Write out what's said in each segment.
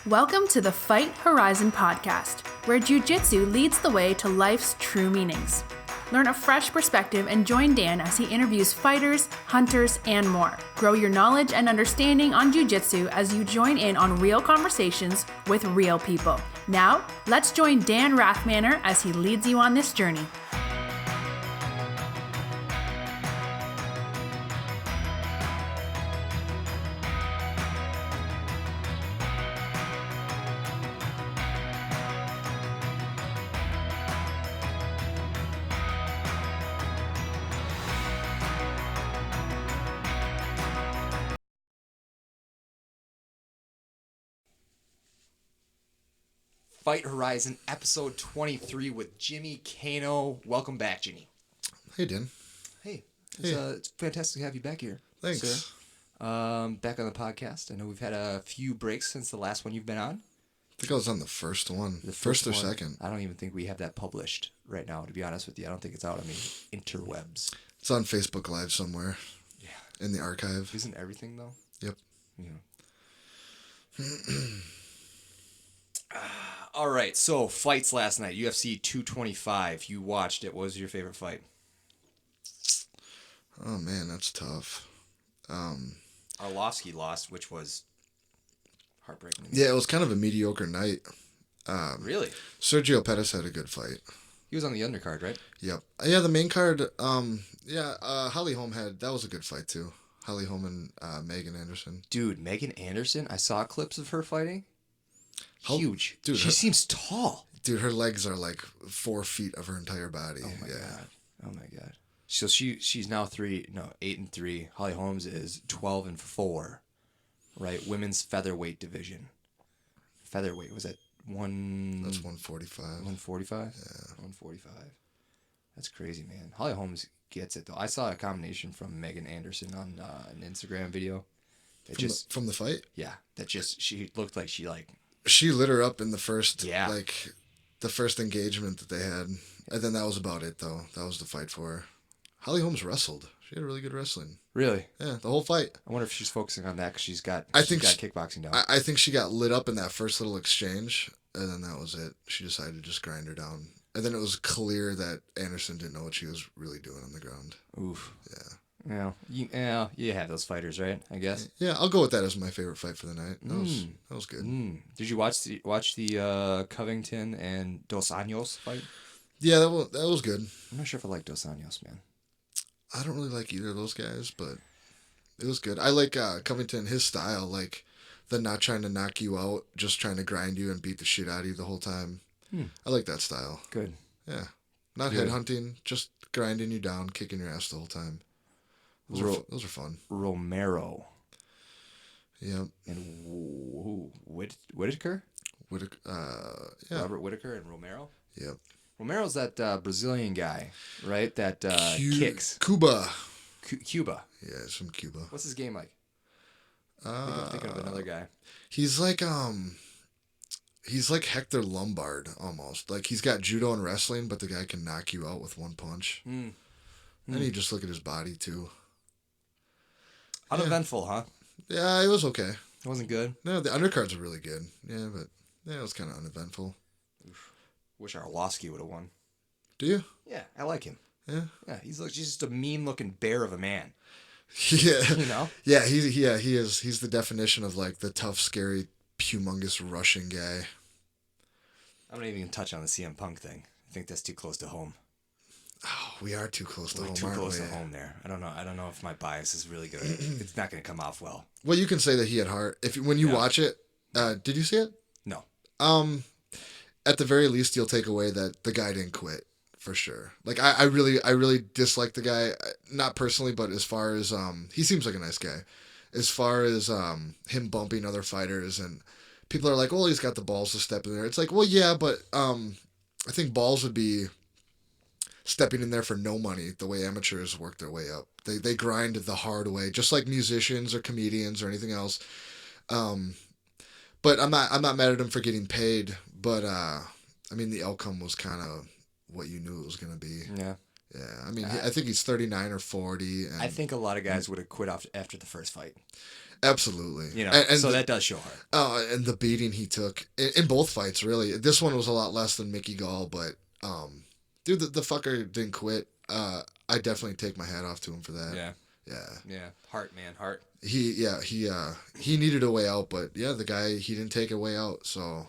Welcome to the Fight Horizon podcast, where jiu-jitsu leads the way to life's true meanings. Learn a fresh perspective and join Dan as he interviews fighters, hunters, and more. Grow your knowledge and understanding on jiu-jitsu as you join in on real conversations with real people. Now, let's join Dan Rathmanner as he leads you on this journey. Fight Horizon, episode 23 with Jimmy Kanno. Welcome back, Jimmy. Hey, Dan. Hey, it's fantastic to have you back here. Thanks. Sir. Back on the podcast. I know we've had a few breaks since the last one you've been on. I think I was on the first one. The first or one, second. I don't even think we have that published right now, to be honest with you. I don't think it's out on the interwebs. It's on Facebook Live somewhere. Yeah. In the archive. Isn't everything, though? Yep. Yeah. All right, so fights last night. UFC 225. You watched it. What was your favorite fight? Oh, man, that's tough. Arlovsky lost, which was heartbreaking. Yeah, it was kind of a mediocre night. Really? Sergio Pettis had a good fight. He was on the undercard, right? Yep. Yeah, the main card, Holly Holm that was a good fight, too. Holly Holm and Megan Anderson. Dude, Megan Anderson, I saw clips of her fighting. Huge. Dude, she seems tall. Dude, her legs are like 4 feet of her entire body. Oh my god. So she's now 8-3. Holly Holmes is 12-4. Right? Women's featherweight division. Featherweight, was that one? That's 145. 145? Yeah. 145. That's crazy, man. Holly Holmes gets it though. I saw a combination from Megan Anderson on an Instagram video. From the fight? Yeah. She looked like She lit her up in the first, yeah. the first engagement that they had. And then that was about it, though. That was the fight for her. Holly Holmes wrestled. She had really good wrestling. Really? Yeah, the whole fight. I wonder if she's focusing on that because she's got kickboxing down. I think she got lit up in that first little exchange, and then that was it. She decided to just grind her down. And then it was clear that Anderson didn't know what she was really doing on the ground. Oof. Yeah. You have those fighters, right? I guess. Yeah, I'll go with that as my favorite fight for the night. That was good. Did you watch the Covington and Dos Anjos fight? Yeah, that was good. I'm not sure if I like Dos Anjos, man. I don't really like either of those guys, but it was good. I like Covington, his style, like the not trying to knock you out, just trying to grind you and beat the shit out of you the whole time. I like that style. Good. Yeah. Not headhunting, just grinding you down, kicking your ass the whole time. Those are fun. Romero. Yep. And Whitaker? Yeah. Robert Whitaker and Romero? Yep. Romero's that Brazilian guy, right? That kicks. Cuba. Cuba. Yeah, it's from Cuba. What's his game like? I think I'm thinking of another guy. He's like Hector Lombard almost. Like he's got judo and wrestling, but the guy can knock you out with one punch. And you just look at his body too. Uneventful, huh? Yeah, it was okay. It wasn't good. No, the undercards are really good. Yeah, but it was kind of uneventful. Oof. Wish Arlovsky would have won. Do you? Yeah, I like him. Yeah. Yeah, he's just a mean-looking bear of a man. Yeah. You know? Yeah, he is. He's the definition of like the tough, scary, humongous Russian guy. I'm not even gonna touch on the CM Punk thing. I think that's too close to home. Oh, we are too close to home. Too close to home there. I don't know if my bias is really good. It's not gonna come off well. Well, you can say that he had heart. When you watch it, did you see it? No. At the very least, you'll take away that the guy didn't quit for sure. Like I really dislike the guy, not personally, but as far as he seems like a nice guy. As far as him bumping other fighters, and people are like, well, he's got the balls to step in there. It's like, well, yeah, but I think balls would be stepping in there for no money, the way amateurs work their way up. They grind the hard way, just like musicians or comedians or anything else. But I'm not mad at him for getting paid. But I mean, the outcome was kind of what you knew it was going to be. Yeah. Yeah, I mean, I think he's 39 or 40. And I think a lot of guys would have quit after the first fight. Absolutely. You know, and so that does show heart. And the beating he took in both fights, really. This one was a lot less than Mickey Gall, but dude, the fucker didn't quit. I definitely take my hat off to him for that. Yeah. Heart, man, heart. He needed a way out, but yeah, the guy, he didn't take a way out, so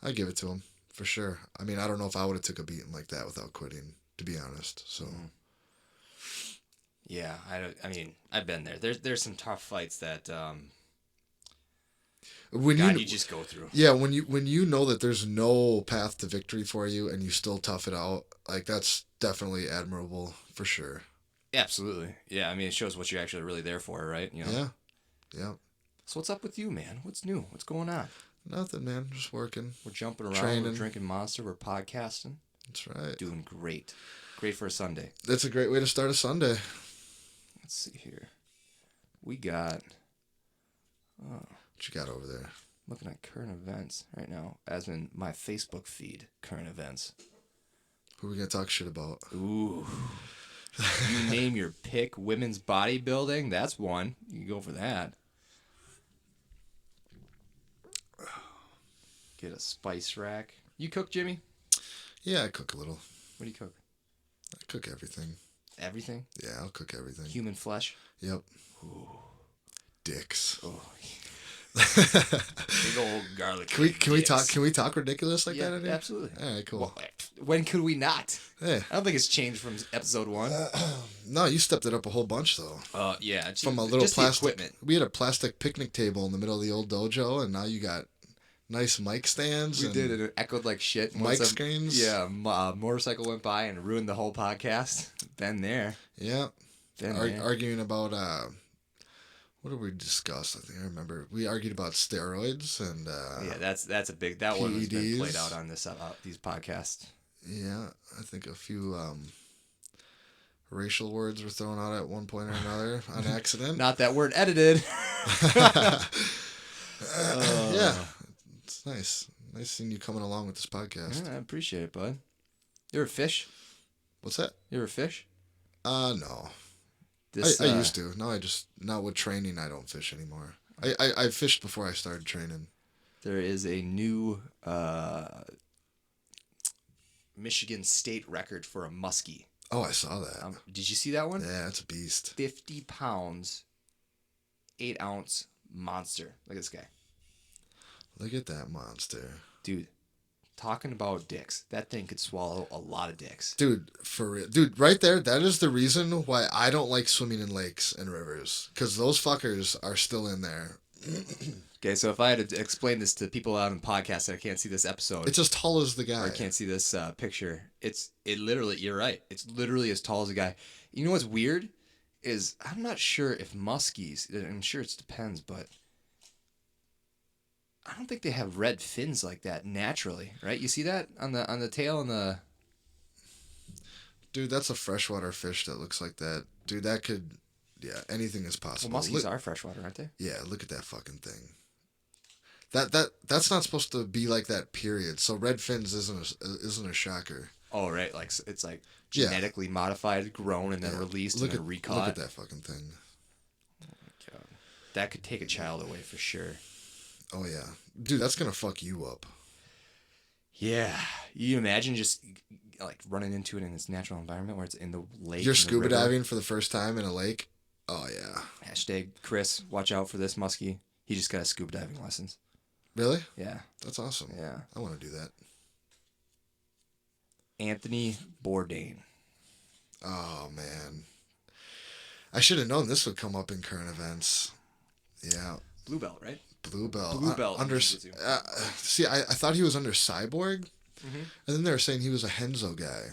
I give it to him for sure. I mean, I don't know if I would have took a beating like that without quitting, to be honest. So. Yeah, I mean, I've been there. There's some tough fights that you just go through. Yeah, when you know that there's no path to victory for you and you still tough it out, like, that's definitely admirable for sure. Absolutely. Yeah, I mean, it shows what you're actually really there for, right? You know? Yeah. So what's up with you, man? What's new? What's going on? Nothing, man. Just working. We're jumping around. Training. We're drinking Monster. We're podcasting. That's right. Doing great. Great for a Sunday. That's a great way to start a Sunday. Let's see here. We got... what you got over there? Looking at current events right now, as in my Facebook feed, current events. Who are we going to talk shit about? Ooh. You name your pick. Women's bodybuilding, that's one. You can go for that. Get a spice rack. You cook, Jimmy? Yeah, I cook a little. What do you cook? I cook everything. Everything? Yeah, I'll cook everything. Human flesh? Yep. Ooh. Dicks. Oh. Big old garlic. Can we talk ridiculous like that in here? Absolutely. All right, cool. Well, when could we not? Hey. I don't think it's changed from episode 1. No, you stepped it up a whole bunch though. Yeah. From a little plastic equipment. We had a plastic picnic table in the middle of the old dojo, and now you got nice mic stands. We did, and it echoed like shit. Mic screens. Yeah, motorcycle went by and ruined the whole podcast. Been there. Yeah. Been there. Arguing about what did we discuss? I think I remember. We argued about steroids and yeah, that's a big. That one has been PEDs. played out on this these podcasts. Yeah, I think a few racial words were thrown out at one point or another on accident. Not that word edited. Yeah, it's nice. Nice seeing you coming along with this podcast. Yeah, I appreciate it, bud. You ever fish? What's that? You ever fish? No. I used to. Now with training, I don't fish anymore. I fished before I started training. There is a new Michigan state record for a muskie. Oh, I saw that. Did you see that one? Yeah, it's a beast. 50 pounds, 8-ounce monster. Look at this guy. Look at that monster. Dude, talking about dicks. That thing could swallow a lot of dicks. Dude, for real. Dude, right there, that is the reason why I don't like swimming in lakes and rivers. Because those fuckers are still in there. Okay, so if I had to explain this to people out on podcasts that can't see this episode. It's as tall as the guy. Or can't see this picture. It literally, you're right. It's literally as tall as a guy. You know what's weird? Is I'm not sure if muskies, I'm sure it depends, but I don't think they have red fins like that naturally, right? You see that on the tail and the... Dude, that's a freshwater fish that looks like that. Dude, that could... Yeah, anything is possible. Well, muskies are freshwater, aren't they? Yeah, look at that fucking thing. That's not supposed to be like that, period. So red fins isn't a shocker. Oh, right. Like it's like genetically modified, grown, and then released and then recaught. Look at that fucking thing. Oh my God. That could take a child away for sure. Oh, yeah. Dude, that's going to fuck you up. Yeah. You imagine just like running into it in its natural environment where it's in the lake. You're scuba diving for the first time in a lake? Oh, yeah. Hashtag Chris, watch out for this muskie. He just got his scuba diving lessons. Really? Yeah. That's awesome. Yeah. I want to do that. Anthony Bourdain. Oh, man. I should have known this would come up in current events. Yeah. Blue belt, right? Blue belt. Blue belt. See, I thought he was under Cyborg, and then they were saying he was a Henzo guy.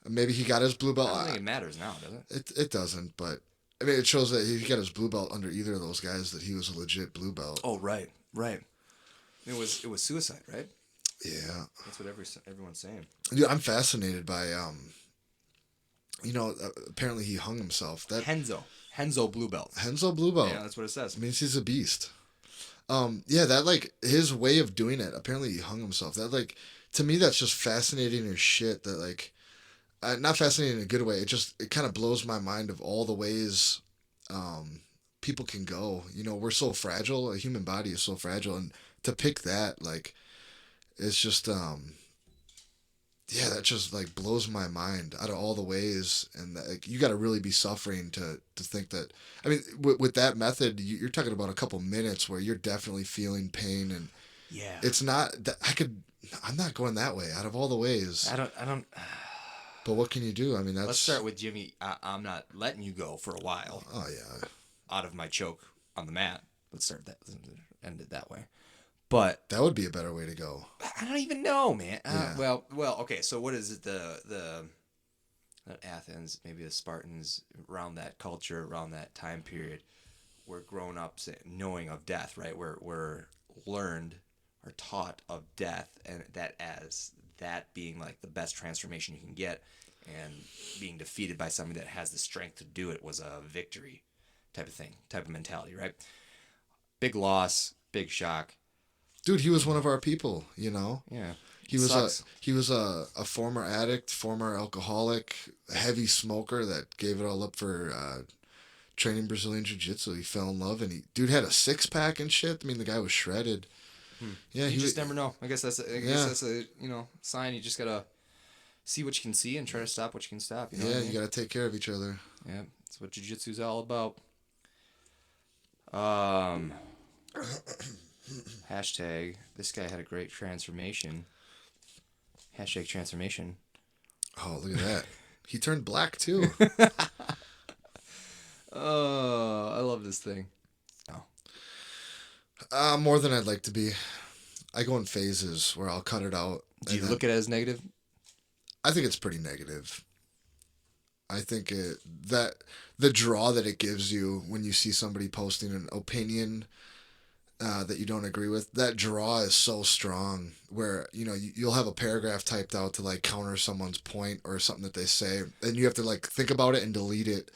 Maybe he got his blue belt. I don't think it matters now, does it? It doesn't, but I mean, it shows that he got his blue belt under either of those guys, that he was a legit blue belt. Oh, right. It was suicide, right? Yeah. That's what everyone's saying. Dude, I'm fascinated by apparently he hung himself. That Henzo blue belt. Henzo blue belt. Yeah, that's what it says. It means he's a beast. That like his way of doing it. Apparently he hung himself. That like, to me, that's just fascinating as shit. That like, not fascinating in a good way. It kind of blows my mind of all the ways people can go. You know, we're so fragile. A human body is so fragile, and to pick that, like, it's just yeah, that just like blows my mind out of all the ways. And that, like, you got to really be suffering to think that. I mean, with that method, you're talking about a couple minutes where you're definitely feeling pain, and Yeah. it's not that I'm not going that way out of all the ways. I don't. But what can you do? I mean, that's. Let's start with Jimmy. I'm not letting you go for a while. Oh yeah. Out of my choke on the mat. Let's start that. End it that way. But That would be a better way to go. I don't even know, man. Yeah. Well. Okay. So what is it? The Athens, maybe the Spartans, around that culture, around that time period, were grown up knowing of death, right? We're learned or taught of death, and that being like the best transformation you can get, and being defeated by somebody that has the strength to do it was a victory, type of thing, type of mentality, right? Big loss, big shock. Dude, he was one of our people, you know? Yeah. He was a former addict, former alcoholic, a heavy smoker that gave it all up for training Brazilian Jiu-Jitsu. He fell in love, and dude had a six-pack and shit. I mean, the guy was shredded. Yeah, You just never know. I guess that's a sign. You just gotta see what you can see and try to stop what you can stop. You know what I mean? you gotta take care of each other. Yeah, that's what jiu-jitsu's all about. Hashtag, this guy had a great transformation. Hashtag transformation. Oh, look at that. He turned black, too. Oh, I love this thing. More than I'd like to be. I go in phases where I'll cut it out. Do you look at it as negative? I think it's pretty negative. I think that the draw that it gives you when you see somebody posting an opinion that you don't agree with, that draw is so strong where, you know, you'll have a paragraph typed out to like counter someone's point or something that they say, and you have to like think about it and delete it.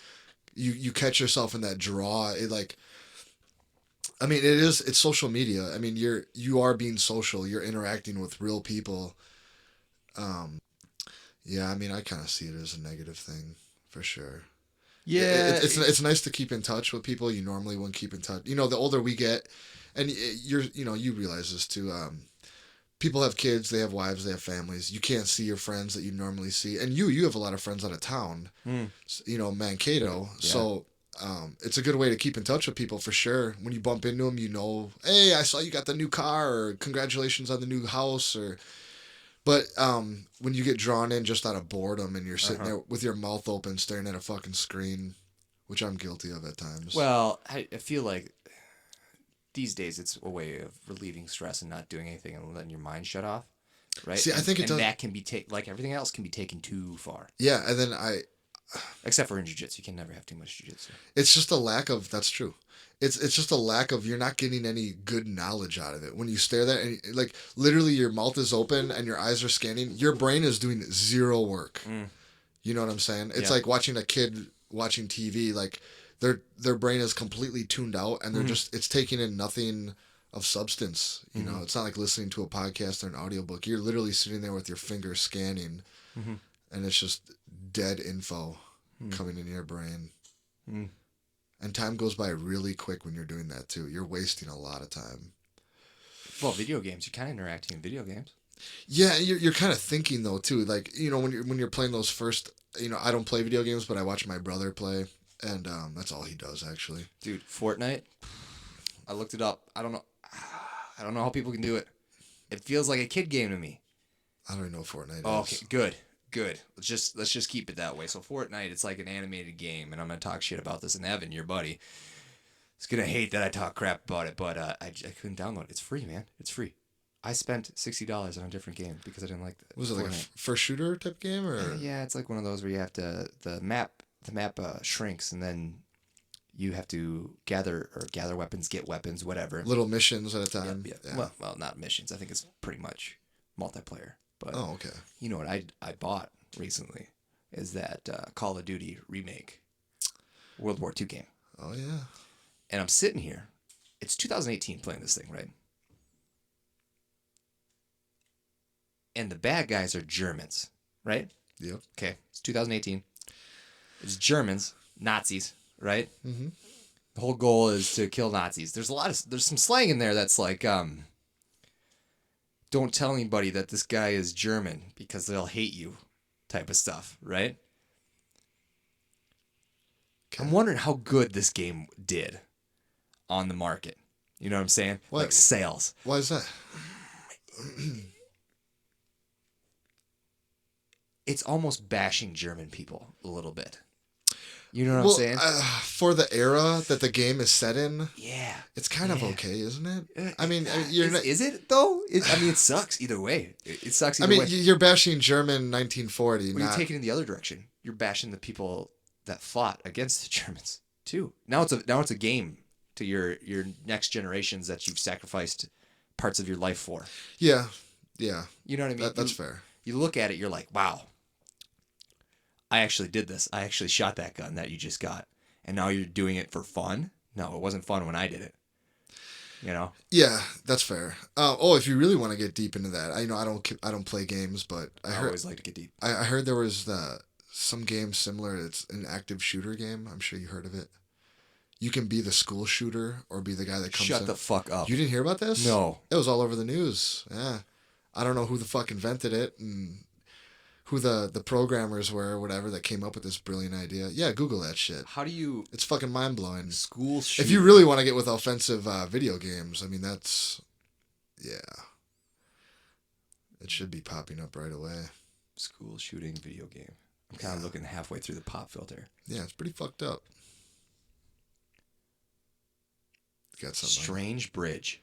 You catch yourself in that draw. It like, I mean, it's social media. I mean, you are being social. You're interacting with real people. Yeah, I mean, I kind of see it as a negative thing for sure. Yeah, it's nice to keep in touch with people you normally wouldn't keep in touch. You know, the older we get, and you realize this too. People have kids, they have wives, they have families. You can't see your friends that you normally see, and you have a lot of friends out of town. You know, Mankato. Yeah. So it's a good way to keep in touch with people for sure. When you bump into them, you know, hey, I saw you got the new car, or congratulations on the new house, or. But when you get drawn in just out of boredom and you're sitting there with your mouth open staring at a fucking screen, which I'm guilty of at times. Well, I feel like these days it's a way of relieving stress and not doing anything and letting your mind shut off, right? See, I think it does. That can be like everything else can be taken too far. Yeah, and then except for in jiu-jitsu, you can never have too much jiu-jitsu. It's just a lack of, that's true. It's just a lack of, you're not getting any good knowledge out of it. When you stare there and like literally your mouth is open and your eyes are scanning, your brain is doing zero work. You know what I'm saying? It's like watching a kid watching TV, like their brain is completely tuned out and they're just, it's taking in nothing of substance. You know, it's not like listening to a podcast or an audiobook. You're literally sitting there with your fingers scanning and it's just dead info coming in your brain. And time goes by really quick when you're doing that too. You're wasting a lot of time. Well, video games, you're kind of interacting in video games. Yeah, you're kind of thinking though too. Like, you know, when you're playing those first, you know, I don't play video games, but I watch my brother play, and that's all he does actually. Dude, Fortnite. I looked it up. I don't know how people can do it. It feels like a kid game to me. I don't even know what Fortnite is. Okay, good. Let's just keep it that way. So Fortnite, it's like an animated game, and I'm gonna talk shit about this. And Evan, your buddy, is gonna hate that I talk crap about it, but I couldn't download it. It's free, man. It's free. I spent $60 on a different game because I didn't like that. Was it like a first shooter type game, or? Yeah, it's like one of those where you have to the map shrinks, and then you have to gather weapons, get weapons, whatever. Little missions at a time. Yeah. Well, not missions. I think it's pretty much multiplayer. But okay. You know what I bought recently is that Call of Duty remake, World War II game. Oh yeah. And I'm sitting here. It's 2018 playing this thing, right? And the bad guys are Germans, right? Yep. Okay, it's 2018. It's Germans, Nazis, right? Mm-hmm. The whole goal is to kill Nazis. There's some slang in there that's like, don't tell anybody that this guy is German because they'll hate you type of stuff, right? Okay. I'm wondering how good this game did on the market. You know what I'm saying? What? Like sales. Why is that? It's almost bashing German people a little bit. You know what I'm saying? For the era that the game is set in, Yeah. it's kind of okay, isn't it? I mean, Is it though? It sucks either way. It sucks either way. You're bashing German 1940. When you take it in the other direction, you're bashing the people that fought against the Germans too. Now it's a game to your next generations that you've sacrificed parts of your life for. Yeah. You know what I mean? That's fair. You look at it, you're like, wow, I actually did this. I actually shot that gun that you just got. And now you're doing it for fun? No, it wasn't fun when I did it. You know? Yeah, that's fair. If you really want to get deep into that, I don't play games, but I always like to get deep. I heard there was some game similar. It's an active shooter game. I'm sure you heard of it. You can be the school shooter or be the guy that comes in. Shut the fuck up. You didn't hear about this? No. It was all over the news. Yeah. I don't know who the fuck invented it and who the programmers were or whatever that came up with this brilliant idea. Yeah, Google that shit. How do you... It's fucking mind-blowing. School shooter. If you really want to get with offensive video games, I mean, that's... Yeah. It should be popping up right away. School shooting video game. I'm kind of looking halfway through the pop filter. Yeah, it's pretty fucked up. Got something. Strange Bridge.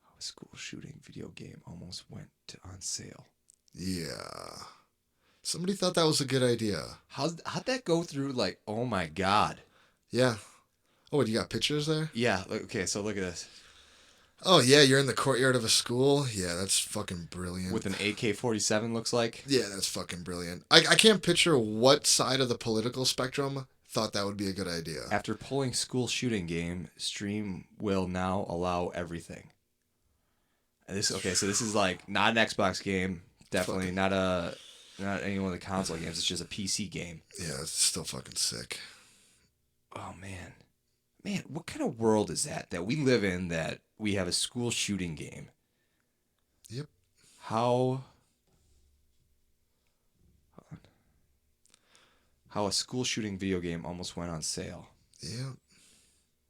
How a school shooting video game almost went on sale. Yeah. Somebody thought that was a good idea. How'd that go through? Like, oh my god. Yeah. Oh, what, you got pictures there? Yeah. Okay, so look at this. Oh, yeah, you're in the courtyard of a school? Yeah, that's fucking brilliant. With an AK-47 looks like. Yeah, that's fucking brilliant. I can't picture what side of the political spectrum thought that would be a good idea. After pulling school shooting game, Stream will now allow everything. And so this is like not an Xbox game. Definitely not any one of the console games. It's just a PC game. Yeah, it's still fucking sick. Oh, man, what kind of world is that we live in that we have a school shooting game? Yep. How a school shooting video game almost went on sale. Yeah.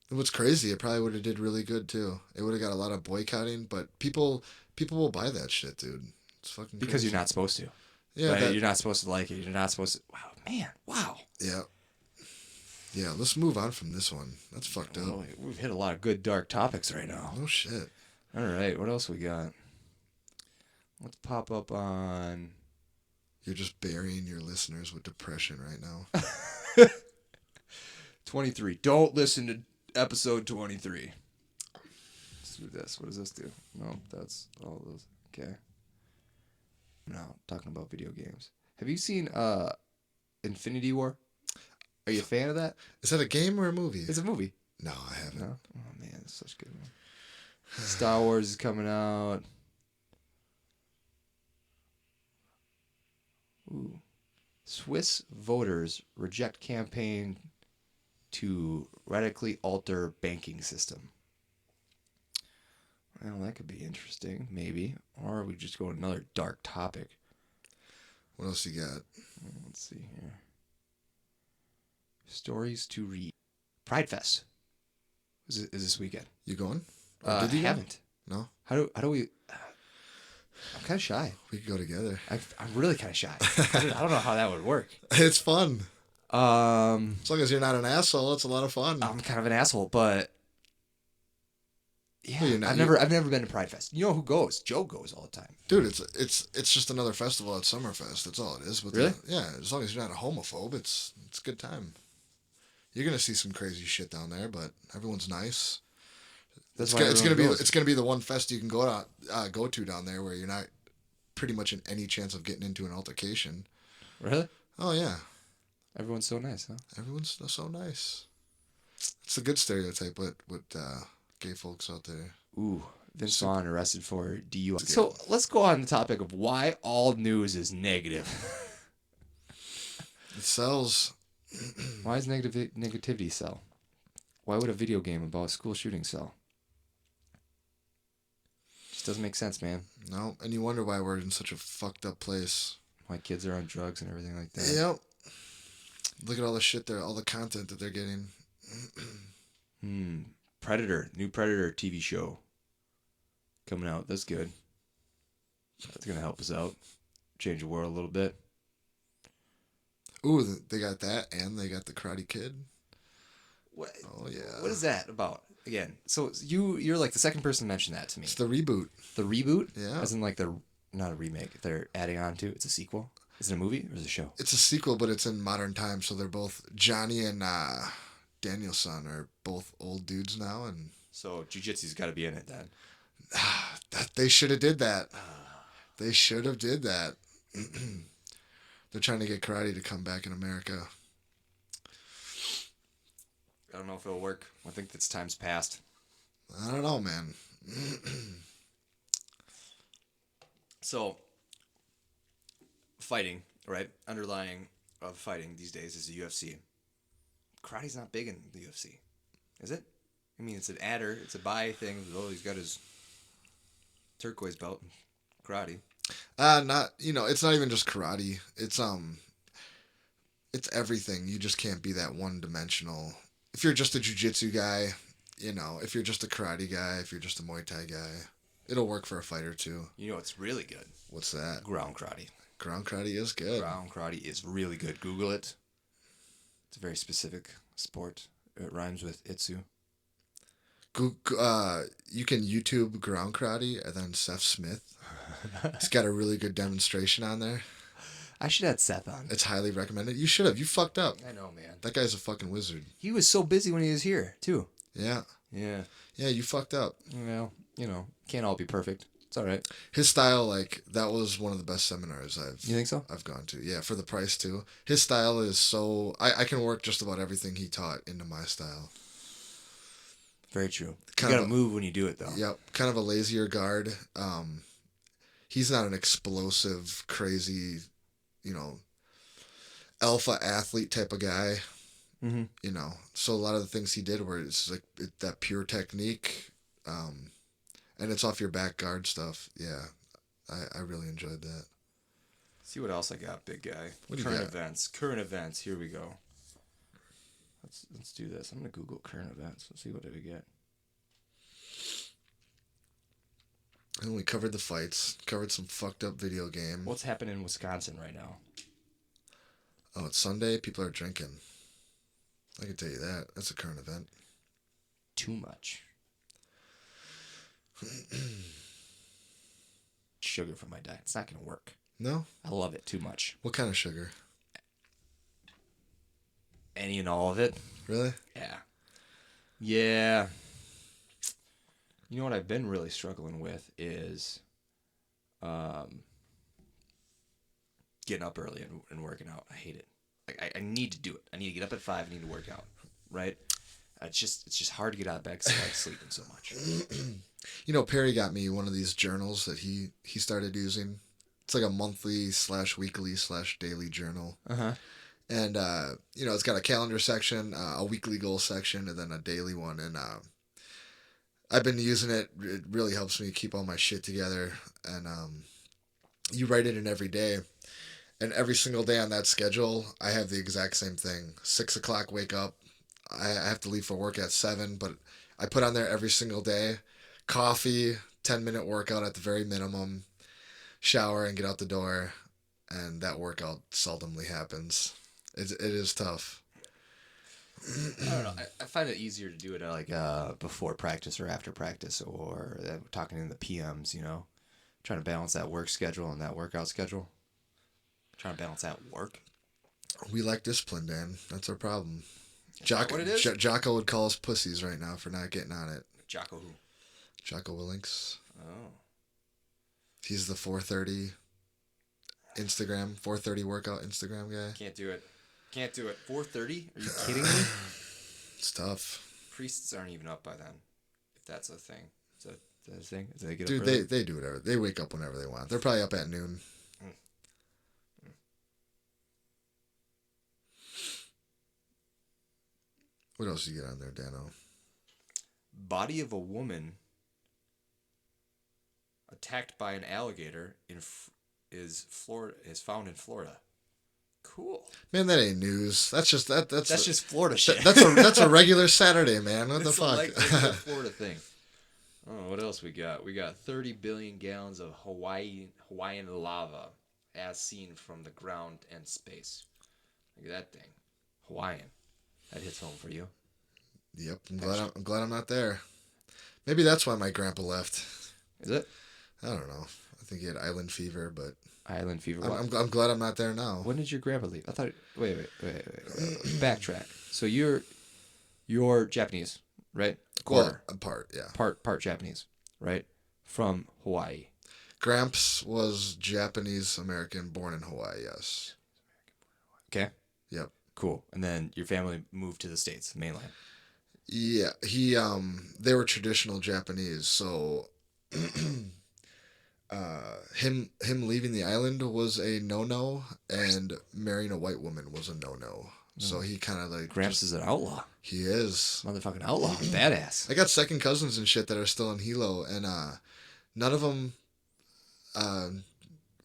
And what's crazy, it probably would have did really good too. It would have got a lot of boycotting, but people will buy that shit, dude. It's fucking because crazy. you're not supposed to. Yeah, right? You're not supposed to like it. You're not supposed to. Wow, man, wow. Yeah. Yeah, let's move on from this one. That's fucked up. Well, we've hit a lot of good dark topics right now. Oh shit. All right, what else we got? Let's pop up on. You're just burying your listeners with depression right now. 23. Don't listen to episode 23. Let's do this. What does this do? No, that's all those. Okay. No, talking about video games. Have you seen Infinity War? Are you a fan of that? Is that a game or a movie? It's a movie. No, I haven't. No? Oh, man, it's such a good one. Star Wars is coming out. Ooh. Swiss voters reject campaign to radically alter banking system. Well, that could be interesting, maybe. Or we just go to another dark topic. What else you got? Let's see here. Stories to read. Pride Fest is this weekend. You going? I Did you go? haven't. No. How do we? I'm kind of shy. We could go together. I'm really kind of shy. I don't know how that would work. It's fun. Um, As long as you're not an asshole, it's a lot of fun. I'm kind of an asshole, but yeah, Well, you're not- I've never been to Pride Fest. You know who goes? Joe goes all the time. Dude, it's just another festival at Summerfest. That's all it is. But Really? yeah, as long as you're not a homophobe, it's a good time. You're gonna see some crazy shit down there, but everyone's nice. That's It's gonna be the one fest you can go to down there where you're not pretty much in any chance of getting into an altercation. Really? Oh yeah, Everyone's so nice, huh? everyone's so nice. It's a good stereotype with gay folks out there. Ooh, Vince Vaughn arrested for DUI. So let's go on the topic of why all news is negative. It sells. Why does negativity sell? Why would a video game about a school shooting sell? Just doesn't make sense, man. No, and you wonder why we're in such a fucked up place. Why kids are on drugs and everything like that. Yep. Look at all the shit all the content that they're getting. Predator, new Predator TV show coming out. That's good. That's gonna help us out, change the world a little bit. Ooh, they got that, and they got the Karate Kid. What? Oh yeah. What is that about? Again, so you're like the second person to mention that to me. It's the reboot. The reboot? Yeah. As in like not a remake. They're adding on to. It's a sequel. Is it a movie or is it a show? It's a sequel, but it's in modern times. So they're both Johnny and Danielson are both old dudes now, and so jiu-jitsu's got to be in it then. They should have did that. They should have did that. They're trying to get karate to come back in America. I don't know if it'll work. I think that's time's past. I don't know, man. So, fighting, right? Underlying of fighting these days is the UFC. Karate's not big in the UFC, is it? I mean, it's an adder, it's a buy thing. Oh, he's got his turquoise belt, karate. It's not even just karate. It's everything. You just can't be that one-dimensional. If you're just a jiu-jitsu guy, if you're just a karate guy, if you're just a Muay Thai guy, it'll work for a fight or two. You know what's really good? What's that? Ground karate. Ground karate is good. Ground karate is really good. Google it. It's a very specific sport. It rhymes with itsu. You can YouTube ground karate and then Seth Smith. He's got a really good demonstration on there. I should have had Seth on. It's highly recommended. You should have. You fucked up. I know, man. That guy's a fucking wizard. He was so busy when he was here, too. Yeah. Yeah. Yeah, you fucked up. Well, can't all be perfect. It's all right. His style, that was one of the best seminars You think so? I've gone to. Yeah, for the price, too. His style is so... I can work just about everything he taught into my style. Very true. Kind you gotta move when you do it, though. Yep. Kind of a lazier guard. He's not an explosive, crazy, alpha athlete type of guy. Mm-hmm. So a lot of the things he did were it's like that pure technique, and it's off your back guard stuff. Yeah, I really enjoyed that. See what else I got, big guy. What do you Current got? events. Current events. Here we go. Let's do this. I'm gonna Google current events. Let's see what we get. And we covered the fights, covered some fucked up video game. What's happening in Wisconsin right now? Oh, it's Sunday. People are drinking. I can tell you that. That's a current event. Too much. Sugar for my diet. It's not gonna work. No? I love it too much. What kind of sugar? Any and all of it. Really? Yeah. Yeah. You know what I've been really struggling with is getting up early and working out. I hate it. Like I need to do it. I need to get up at 5. I need to work out. Right? It's just hard to get out of bed because I like sleeping so much. Perry got me one of these journals that he started using. It's like a monthly/weekly/daily journal. Uh-huh. And, it's got a calendar section, a weekly goal section, and then a daily one. And I've been using it. It really helps me keep all my shit together. And you write it in every day. And every single day on that schedule, I have the exact same thing. 6 o'clock, wake up. I have to leave for work at 7, but I put on there every single day. Coffee, 10-minute workout at the very minimum. Shower and get out the door. And that workout seldomly happens. It is tough. I don't know. I find it easier to do it before practice or after practice, or talking in the PMs, trying to balance that work schedule and that workout schedule. Trying to balance that work. We like discipline, Dan. That's our problem. What it is? Jocko would call us pussies right now for not getting on it. Jocko who? Jocko Willinks. Oh. He's the 4:30 Instagram, 4:30 workout Instagram guy. Can't do it. 4:30? Are you kidding me? It's tough. Priests aren't even up by then, if that's a thing. that his thing? Do they get Dude, up early? they do whatever. They wake up whenever they want. They're probably up at noon. What else you get on there, Dano? Body of a woman attacked by an alligator is found in Florida. Cool. Man, that ain't news. That's just That's just Florida shit. That's a regular Saturday, man. What the fuck? It's a Florida thing. Oh, what else we got? We got 30 billion gallons of Hawaiian lava as seen from the ground and space. Look at that thing. Hawaiian. That hits home for you. Yep. I'm glad I'm not there. Maybe that's why my grandpa left. Is it? I don't know. I think he had island fever, but Island fever. I'm glad I'm not there now. When did your grandpa leave? I thought. Wait. Backtrack. So you're Japanese, right? Quarter. Well, part, yeah. Part Japanese, right? From Hawaii. Gramps was Japanese American, born in Hawaii. Yes. Okay. Yep. Cool. And then your family moved to the States, the mainland. Yeah, they were traditional Japanese, so him leaving the island was a no-no, and marrying a white woman was a no-no. So he kind of like Gramps is an outlaw. He is Motherfucking outlaw. Badass. I got second cousins and shit that are still in Hilo, and none of them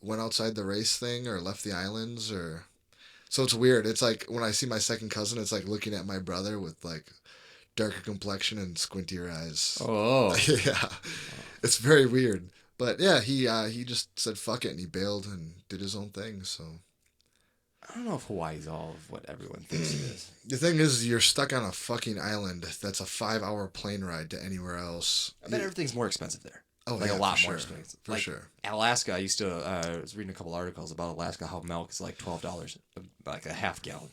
went outside the race thing or left the islands or. So it's weird. It's like when I see my second cousin, it's like looking at my brother with like darker complexion and squintier eyes. Oh. Yeah. It's very weird. But yeah, he just said fuck it and he bailed and did his own thing. So I don't know if Hawaii's all of what everyone thinks it is. the thing is, you're stuck on a fucking island that's a 5-hour plane ride to anywhere else. I bet everything's more expensive there. Oh, like yeah, a lot for more sure. expensive. For like sure. Alaska, I was reading a couple articles about Alaska, how milk is like $12, like a half gallon.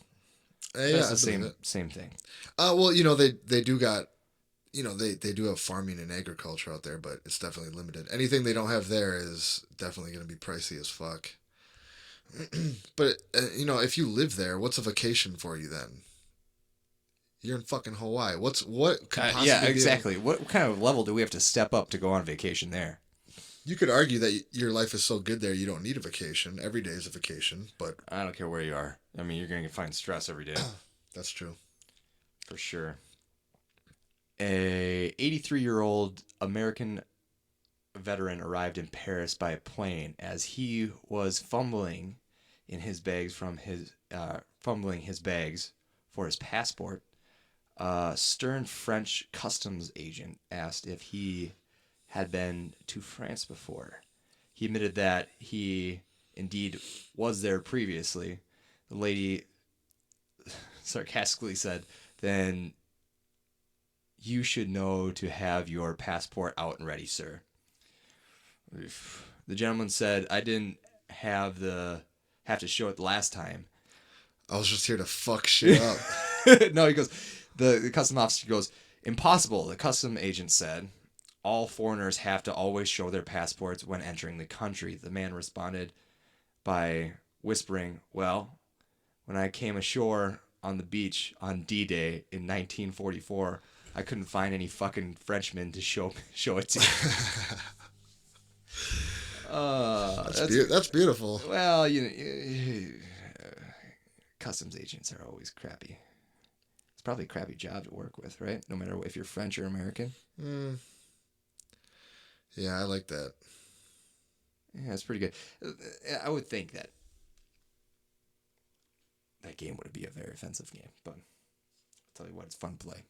Yeah, That's I the believe same thing. Well, they do got, they do have farming and agriculture out there, but it's definitely limited. Anything they don't have there is definitely going to be pricey as fuck. But, if you live there, what's a vacation for you then? You're in fucking Hawaii. What could possibly yeah, be exactly. What kind of level do we have to step up to go on vacation there? You could argue that your life is so good there, you don't need a vacation. Every day is a vacation, but I don't care where you are. I mean, you're going to find stress every day. that's true. For sure. A 83-year-old American veteran arrived in Paris by plane as he was fumbling his bags for his passport. Stern French customs agent asked if he had been to France before. He admitted that he indeed was there previously. The lady sarcastically said, "Then you should know to have your passport out and ready, sir." The gentleman said, "I didn't have to show it the last time." I was just here to fuck shit up. No, he goes, the custom officer goes, "Impossible," the custom agent said. "All foreigners have to always show their passports when entering the country." The man responded by whispering, "Well, when I came ashore on the beach on D-Day in 1944, I couldn't find any fucking Frenchmen to show it to." That's beautiful. Well, customs agents are always crappy. It's probably a crappy job to work with, right? No matter if you're French or American. Yeah, I like that. Yeah, it's pretty good. I would think that game would be a very offensive game, but I'll tell you what, it's fun to play.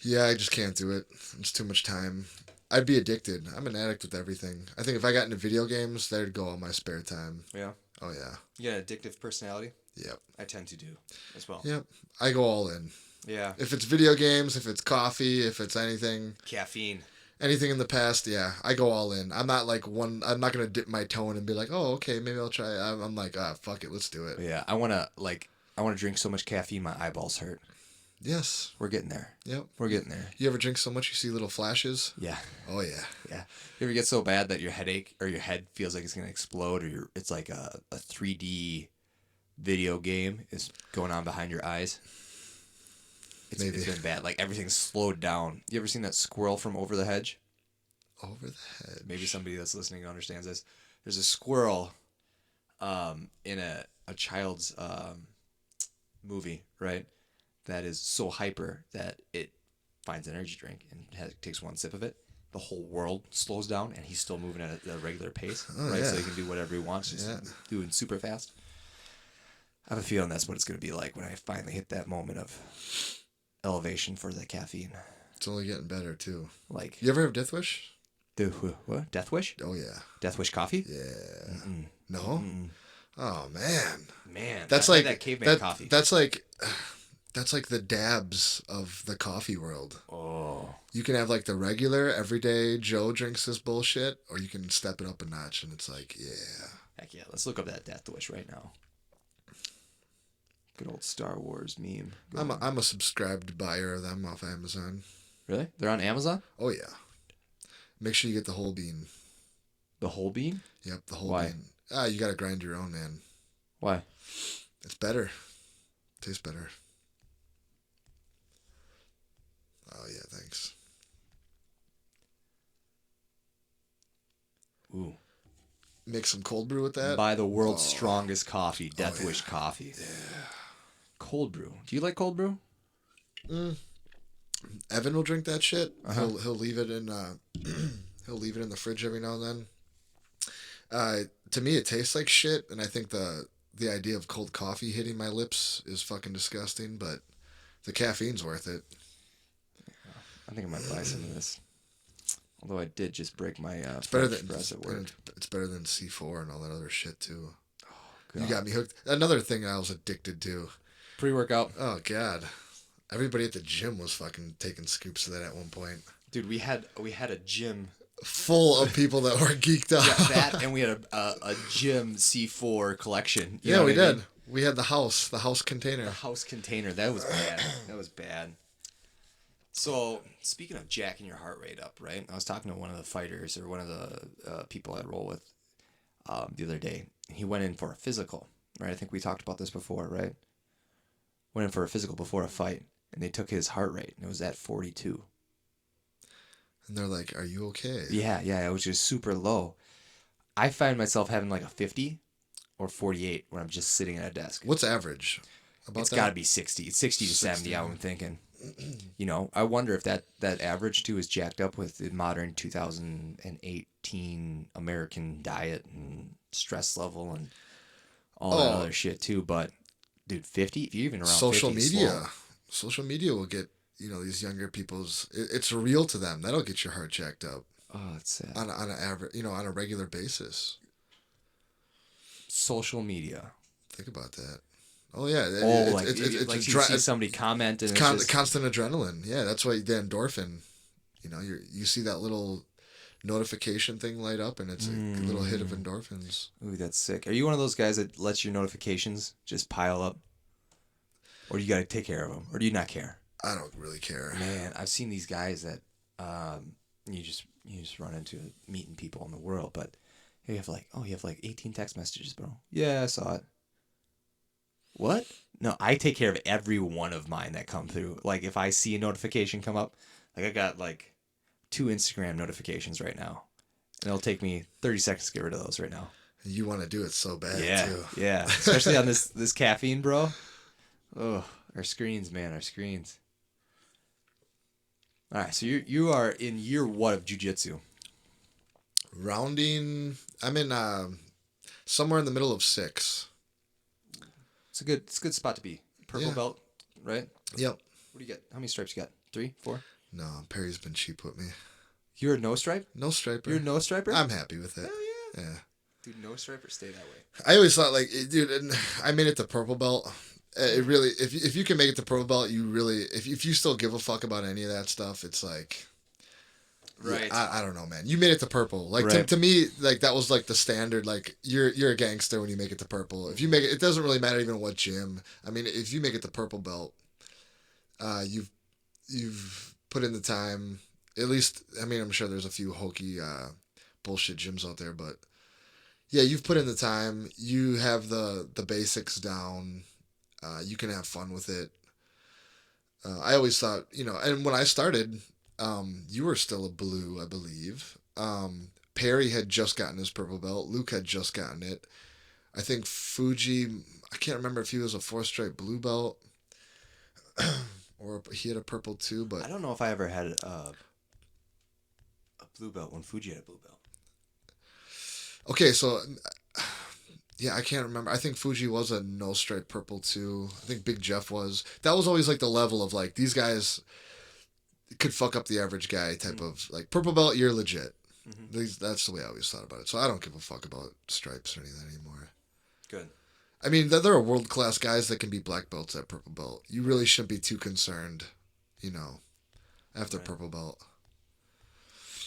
Yeah, I just can't do it. It's too much time. I'd be addicted. I'm an addict with everything. I think if I got into video games, there'd go all my spare time. Yeah. Oh, yeah. You got an addictive personality? Yep. I tend to do as well. Yep. I go all in. Yeah. If it's video games, if it's coffee, if it's anything. Caffeine. Anything in the past, yeah, I go all in. I'm not like I'm not going to dip my toe in and be like, oh, okay, maybe I'll try. I'm like, fuck it, let's do it. Yeah, I want to drink so much caffeine my eyeballs hurt. Yes. We're getting there. Yep. We're getting there. You ever drink so much you see little flashes? Yeah. Oh, yeah. Yeah. You ever get so bad that your headache or your head feels like it's going to explode, or it's like a 3D video game is going on behind your eyes? It's been bad. Like, everything's slowed down. You ever seen that squirrel from Over the Hedge? Over the Hedge. Maybe somebody that's listening understands this. There's a squirrel in a child's movie, right? That is so hyper that it finds an energy drink and takes one sip of it. The whole world slows down, and he's still moving at a regular pace, right? Yeah. So he can do whatever he wants, just doing super fast. I have a feeling that's what it's going to be like when I finally hit that moment of elevation for the caffeine. It's only getting better, too. Like, you ever have Death Wish? What? Death Wish? Oh, yeah. Death Wish coffee? Yeah. Mm-mm. No? Mm-mm. Oh, man. Man, that's like that caveman coffee. That's like the dabs of the coffee world. Oh. You can have like the regular, everyday Joe drinks this bullshit, or you can step it up a notch, and it's like, yeah. Heck yeah, let's look up that Death Wish right now. Good old Star Wars meme. I'm a subscribed buyer of them off Amazon. Really? They're on Amazon? Oh, yeah. Make sure you get the whole bean. The whole bean? Yep, the whole Why? bean. You gotta grind your own, man. Why? It's better. Tastes better. Oh, yeah, thanks. Ooh. Make some cold brew with that. Buy the world's strongest coffee, Death Wish coffee. Yeah. Cold brew. Do you like cold brew? Evan will drink that shit. Uh-huh. He'll leave it in he'll leave it in the fridge every now and then. To me, it tastes like shit, and I think the idea of cold coffee hitting my lips is fucking disgusting. But the caffeine's worth it. I think I might buy some of this. Although I did just break my it's better than press at work. It's better than C4 and all that other shit too. Oh, God. You got me hooked. Another thing I was addicted to. Pre-workout. Oh, God. Everybody at the gym was fucking taking scoops of that at one point. Dude, we had a gym full of people that were geeked out. Yeah, that, and we had a gym C4 collection. Yeah, we did. We had the house container. The house container. That was bad. That was bad. So, speaking of jacking your heart rate up, right? I was talking to one of the fighters or one of the people I roll with the other day. He went in for a physical, right? I think we talked about this before, right? Went in for a physical before a fight, and they took his heart rate, and it was at 42. And they're like, "Are you okay?" Yeah, it was just super low. I find myself having like a 50 or 48 when I'm just sitting at a desk. What's average? It's got to be 60. It's 60 to 70, I'm thinking. You know, I wonder if that average too is jacked up with the modern 2018 American diet and stress level and all that other shit too. But dude, 50, if you're even around social 50, media, social media will get, these younger people's, it's real to them. That'll get your heart jacked up. Oh, it's sad. On an average, on a regular basis. Social media. Think about that. Oh yeah. You see somebody comment and it's constant adrenaline. Yeah, that's why the endorphin. You see that little notification thing light up, and it's a little hit of endorphins. Ooh, that's sick. Are you one of those guys that lets your notifications just pile up, or do you got to take care of them, or do you not care? I don't really care. Man, I've seen these guys that you just run into meeting people in the world, but you have like 18 text messages, bro. Yeah, I saw it. What? No, I take care of every one of mine that come through. Like, if I see a notification come up, like I got like 2 Instagram notifications right now, and it'll take me 30 seconds to get rid of those right now. You want to do it so bad, too. Yeah, especially on this caffeine, bro. Oh, our screens, man, our screens. All right, so you are in year what of jiu-jitsu? I'm in somewhere in the middle of 6. It's a good spot to be. Purple belt, right? Yep. What do you get? How many stripes you got? 3, 4? No, Perry's been cheap with me. You're a no stripe? No striper. You're a no striper? I'm happy with it. Hell yeah. Yeah. Dude, no striper, stay that way. I always thought I made it to purple belt. It really, if you can make it to purple belt, you really, if you still give a fuck about any of that stuff, it's like, right. Yeah, I don't know, man. You made it to purple. Like right. to me, like that was like the standard. Like you're a gangster when you make it to purple. If you make it doesn't really matter even what gym. I mean, if you make it to purple belt, you've put in the time. At least, I mean, I'm sure there's a few hokey bullshit gyms out there, but yeah, you've put in the time. You have the basics down. You can have fun with it. I always thought, and when I started, you were still a blue, I believe. Perry had just gotten his purple belt. Luke had just gotten it. I think Fuji, I can't remember if he was a 4-stripe blue belt or he had a purple too, but I don't know if I ever had a blue belt when Fuji had a blue belt. Okay, so yeah, I can't remember. I think Fuji was a no stripe purple too. I think Big Jeff was. That was always like the level of like these guys could fuck up the average guy type of like purple belt. You're legit. That's the way I always thought about it. So I don't give a fuck about stripes or anything anymore. Good. I mean, there are world class guys that can be black belts at purple belt. You really shouldn't be too concerned, after purple belt.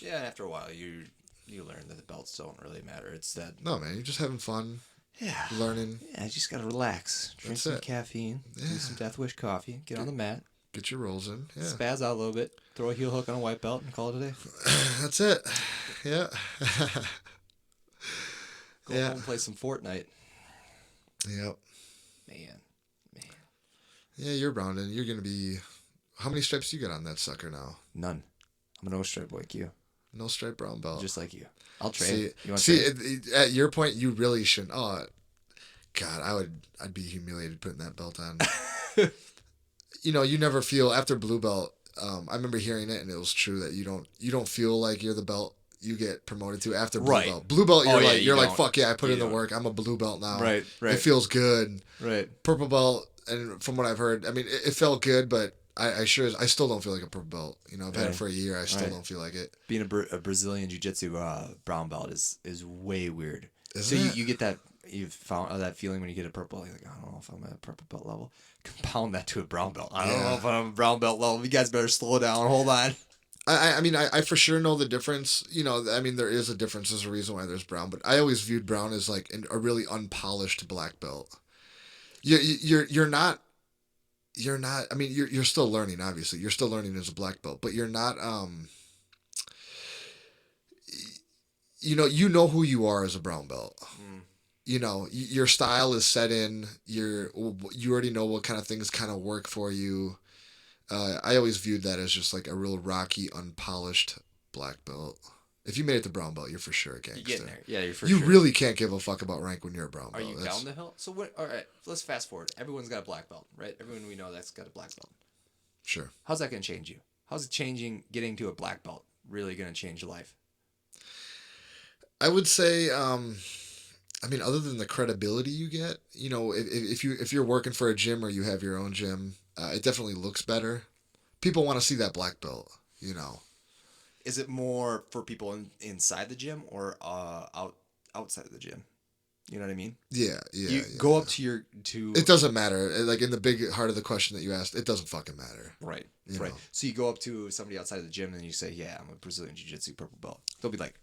Yeah, after a while, you learn that the belts don't really matter. It's that. No, man, you're just having fun. Yeah. Learning. Yeah, you just gotta relax. Drink some caffeine. Do some Death Wish coffee. Get on the mat. Get your rolls in. Yeah. Spaz out a little bit. Throw a heel hook on a white belt and call it a day. That's it. Yeah. Go home and play some Fortnite. Yep. Man. Yeah, you're brown, and you're gonna be. How many stripes you got on that sucker now? None. I'm a no stripe like you. No stripe brown belt. Just like you. I'll trade. At your point, you really shouldn't. Oh, God, I'd be humiliated putting that belt on. You never feel after blue belt. I remember hearing it, and it was true that you don't feel like you're the belt you get promoted to after blue belt. Blue belt, you're like fuck yeah, I put in the work. I'm a blue belt now. Right. It feels good. Right. Purple belt, and from what I've heard, I mean, it felt good, but I still don't feel like a purple belt. I've had it for a year. I still don't feel like it. Being a Brazilian jiu-jitsu brown belt is way weird. Isn't it? You get that you've found that feeling when you get a purple. You're like, I don't know if I'm at a purple belt level. Compound that to a brown belt. I don't know if I'm a brown belt level. You guys better slow down. Hold on. I mean, I for sure know the difference. I mean, there is a difference. There's a reason why there's brown, but I always viewed brown as like a really unpolished black belt. You're not. I mean, you're still learning. Obviously, you're still learning as a black belt, but you're not. You know who you are as a brown belt. Your style is set in. You already know what kind of things kind of work for you. I always viewed that as just like a real rocky, unpolished black belt. If you made it to brown belt, you're for sure a gangster. You're getting there. Yeah, you're for you sure. You really can't give a fuck about rank when you're a brown belt. Are you down the hill? So what? All right, let's fast forward. Everyone's got a black belt, right? Everyone we know that's got a black belt. Sure. How's that going to change you? How's it changing? Getting to a black belt really going to change your life? I would say, I mean, other than the credibility you get, if you're working for a gym or you have your own gym, it definitely looks better. People want to see that black belt, Is it more for people inside the gym or outside of the gym? You know what I mean? Yeah. Go up to It doesn't matter. Like in the big heart of the question that you asked, it doesn't fucking matter. Right. Right. So you go up to somebody outside of the gym and you say, "Yeah, I'm a Brazilian Jiu-Jitsu purple belt." They'll be like,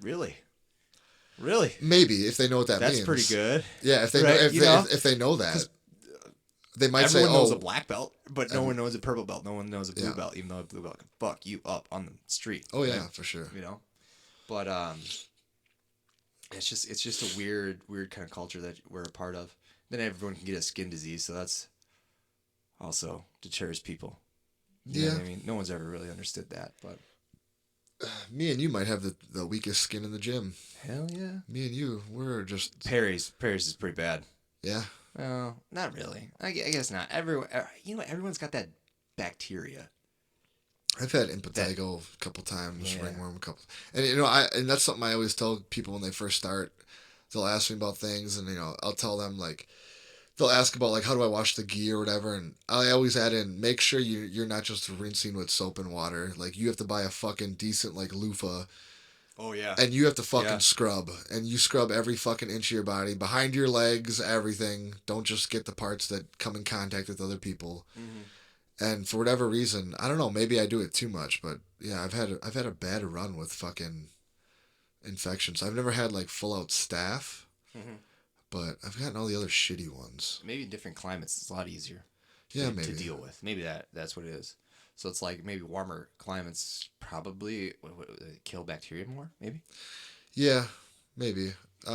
"Really? Really?" Maybe if they know what that means. That's pretty good. Yeah, if they if they know that. They might say, everyone knows a black belt, but no one knows a purple belt. No one knows a blue belt, even though a blue belt can fuck you up on the street. Oh yeah, for sure. But it's just a weird kind of culture that we're a part of. Then everyone can get a skin disease, so that's also deters people. You know what I mean, no one's ever really understood that. But me and you might have the weakest skin in the gym. Hell yeah. Me and you, we're just Perry's is pretty bad. Yeah. Well, not really. I guess not. Everyone's got that bacteria. I've had impetigo a couple times, ringworm a couple, and and that's something I always tell people when they first start. They'll ask me about things, and I'll tell them like, they'll ask about like how do I wash the gi or whatever, and I always add in make sure you're not just rinsing with soap and water. Like you have to buy a fucking decent like loofah. Oh yeah. And you have to fucking scrub, and you scrub every fucking inch of your body, behind your legs, everything. Don't just get the parts that come in contact with other people. Mm-hmm. And for whatever reason, I don't know, maybe I do it too much, but yeah, I've had a bad run with fucking infections. I've never had like full out staph, but I've gotten all the other shitty ones. Maybe in different climates, it's a lot easier. Maybe to deal with. Maybe that's what it is. So it's like maybe warmer climates probably kill bacteria more, maybe? Yeah, maybe. We're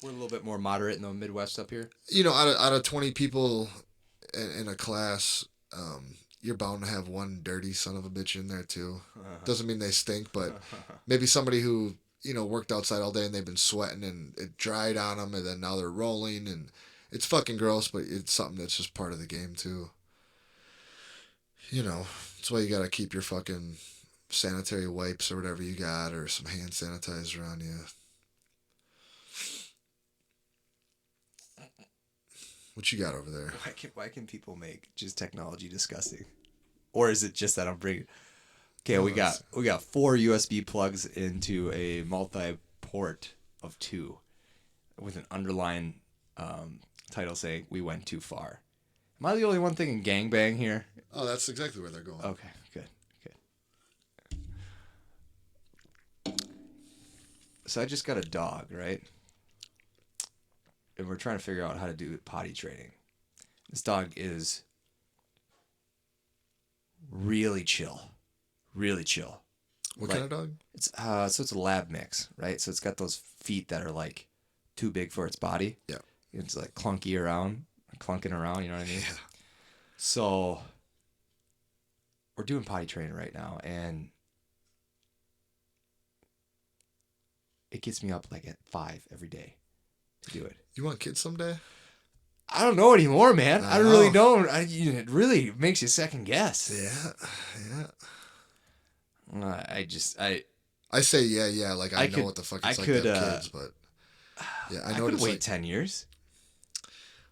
a little bit more moderate in the Midwest up here. Out of 20 people in a class, you're bound to have one dirty son of a bitch in there too. Doesn't mean they stink, but maybe somebody who, worked outside all day and they've been sweating and it dried on them and then now they're rolling and it's fucking gross, but it's something that's just part of the game too. That's why you gotta keep your fucking sanitary wipes or whatever you got or some hand sanitizer on you. What you got over there? Why can people make just technology disgusting? Or is it just that I'm bringing... Okay, we got 4 USB plugs into a multi-port of 2 with an underline title saying, "We went too far." Am I the only one thinking gangbang here? Oh, that's exactly where they're going. Okay, good. So I just got a dog, right? And we're trying to figure out how to do potty training. This dog is really chill. Really chill. What kind of dog? It's it's a lab mix, right? So it's got those feet that are like too big for its body. Yeah. It's like clunking around, you know what I mean? Yeah. So we're doing potty training right now, and it gets me up like at 5 every day to do it. You want kids someday? I don't know anymore, man. I don't really know. It really makes you second guess. Yeah. I say yeah. Like I know what the fuck it's like to have kids, but yeah, I know I could it's wait like 10 years.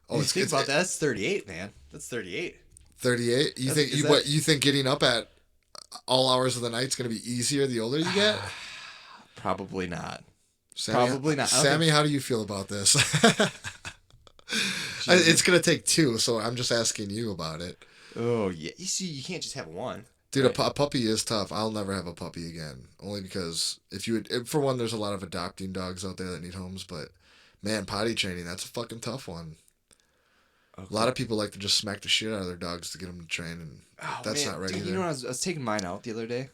Oh, think about that. That's 38, man. That's 38. 38. You think getting up at all hours of the night is going to be easier the older you get? Probably not. Sammy, Sammy, how do you feel about this? It's going to take 2, so I'm just asking you about it. Oh, yeah. You see, you can't just have one. Dude, right? A puppy is tough. I'll never have a puppy again. Only because for one, there's a lot of adopting dogs out there that need homes, but man, potty training, that's a fucking tough one. Okay. A lot of people like to just smack the shit out of their dogs to get them to train, and that's not right either. You know, I was taking mine out the other day,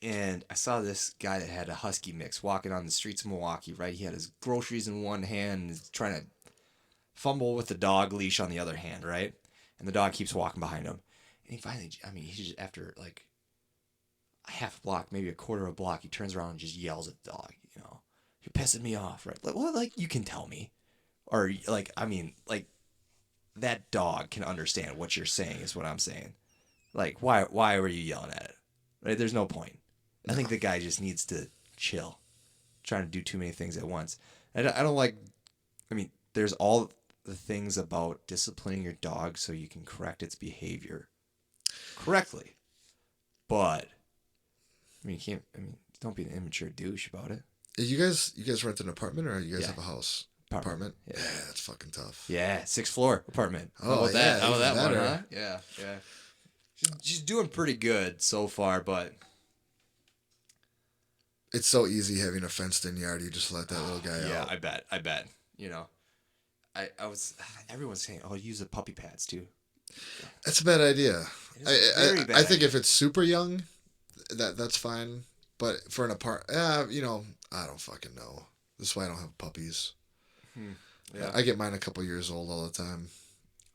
and I saw this guy that had a husky mix walking on the streets of Milwaukee, right? He had his groceries in one hand and is trying to fumble with the dog leash on the other hand, right? And the dog keeps walking behind him. And he finally, he just, after like a half a block, maybe a quarter of a block, he turns around and just yells at the dog, "You're pissing me off," right? Like, you can tell me. Or, that dog can understand what you're saying is what I'm saying. Like, why were you yelling at it? Right? There's no point. I think the guy just needs to chill. Trying to do too many things at once. I don't like... there's all the things about disciplining your dog so you can correct its behavior correctly. But, you can't... don't be an immature douche about it. You guys rent an apartment or you guys have a house? Apartment? Yeah, that's fucking tough. Yeah, 6th floor apartment. Oh, how about that? How about that better. one, huh? Yeah. She's doing pretty good so far, but it's so easy having a fenced-in yard. You just let that little guy out. Yeah, I bet. Everyone's saying, "Oh, use the puppy pads too." That's a bad idea. Very bad I think if it's super young, that's fine. But for an I don't fucking know. This is why I don't have puppies. Yeah. I get mine a couple years old all the time.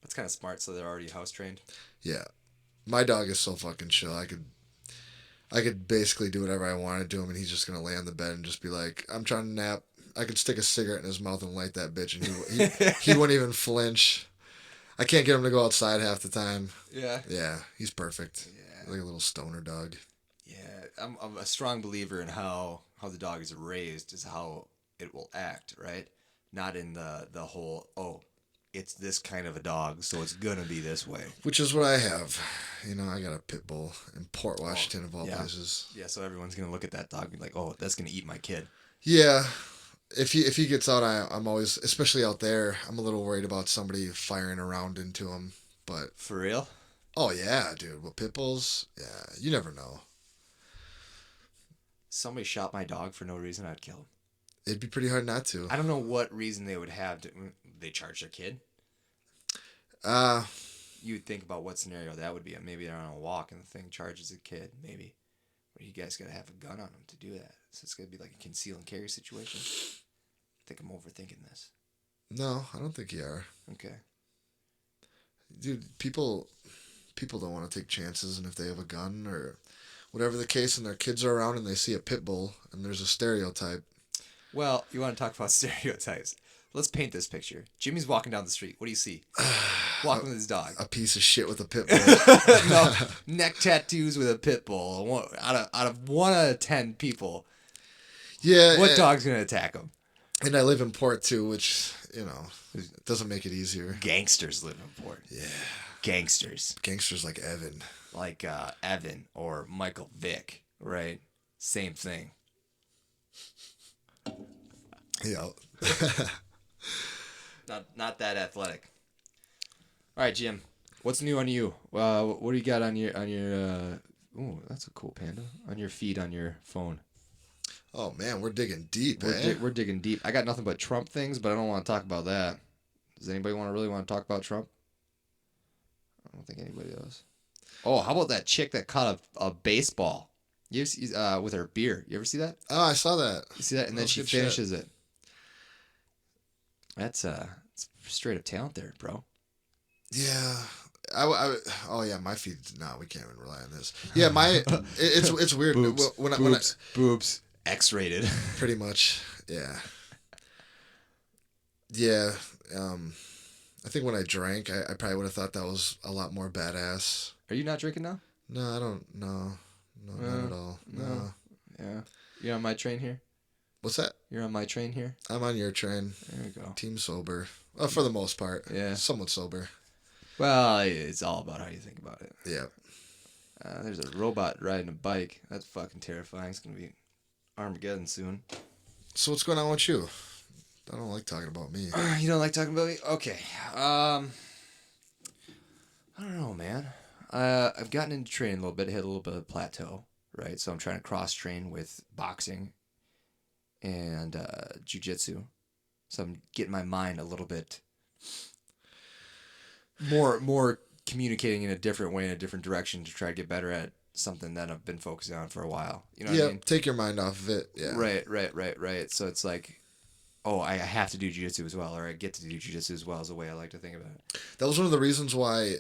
That's kind of smart, so they're already house trained. Yeah. My dog is so fucking chill. I could basically do whatever I wanted to him, and he's just going to lay on the bed and just be like, "I'm trying to nap." I could stick a cigarette in his mouth and light that bitch, and he wouldn't even flinch. I can't get him to go outside half the time. Yeah. Yeah, he's perfect. Yeah. Like a little stoner dog. Yeah, I'm a strong believer in how the dog is raised is how it will act, right? Not in the whole, it's this kind of a dog, so it's gonna be this way. Which is what I have. I got a pit bull in Port Washington of all places. Yeah, so everyone's gonna look at that dog and be like, "Oh, that's gonna eat my kid." Yeah. If he gets out, I'm always, especially out there, I'm a little worried about somebody firing around into him. But for real? Oh yeah, dude. With pit bulls, yeah, you never know. Somebody shot my dog for no reason, I'd kill him. It'd be pretty hard not to. I don't know what reason they would have to. They charge their kid. You would think about what scenario that would be. Maybe they're on a walk and the thing charges a kid. Maybe, but you guys gotta have a gun on them to do that. So it's gonna be like a conceal and carry situation. I think I'm overthinking this. No, I don't think you are. Okay. Dude, people people don't want to take chances, and if they have a gun or whatever the case, and their kids are around and they see a pit bull and there's a stereotype. Well, you want to talk about stereotypes? Let's paint this picture. Jimmy's walking down the street. What do you see? Walking with his dog. A piece of shit with a pit bull. No, neck tattoos with a pit bull. Out of 1 out of 10 people, Yeah. what dog's gonna attack him? And I live in Port too, which doesn't make it easier. Gangsters live in Port. Yeah. Gangsters like Evan. like Evan or Michael Vick, right? Same thing. Yeah. Not that athletic. All right, Jim. What's new on you? What do you got on your ooh, that's a cool panda. On your feed on your phone. Oh man, we're digging deep, We're digging deep. I got nothing but Trump things, but I don't want to talk about that. Does anybody really want to talk about Trump? I don't think anybody does. Oh, how about that chick that caught a baseball? You ever see, with her beer? You ever see that? Oh, I saw that. You see that, and then she finishes it. That's it's straight up talent there, bro. Yeah. Oh yeah, my feed. No, we can't even rely on this. Yeah, it's weird. Boobs. X-rated. Pretty much. Yeah. Yeah. I think when I drank, I probably would have thought that was a lot more badass. Are you not drinking now? No, I don't. No, not at all. No. Yeah. You're on my train here? What's that? You're on my train here? I'm on your train. There we go. Team sober. Well, for the most part. Yeah. Somewhat sober. Well, it's all about how you think about it. Yeah. There's a robot riding a bike. That's fucking terrifying. It's going to be Armageddon soon. So what's going on with you? I don't like talking about me. You don't like talking about me? Okay. I don't know, man. I've gotten into training a little bit. I hit a little bit of a plateau, right? So I'm trying to cross-train with boxing and jiu-jitsu. So I'm getting my mind a little bit more communicating in a different way, in a different direction to try to get better at something that I've been focusing on for a while. You know what I mean? Take your mind off of it. Yeah. Right. So it's like, oh, I have to do jiu-jitsu as well, or I get to do jiu-jitsu as well, is the way I like to think about it. That was one of the reasons why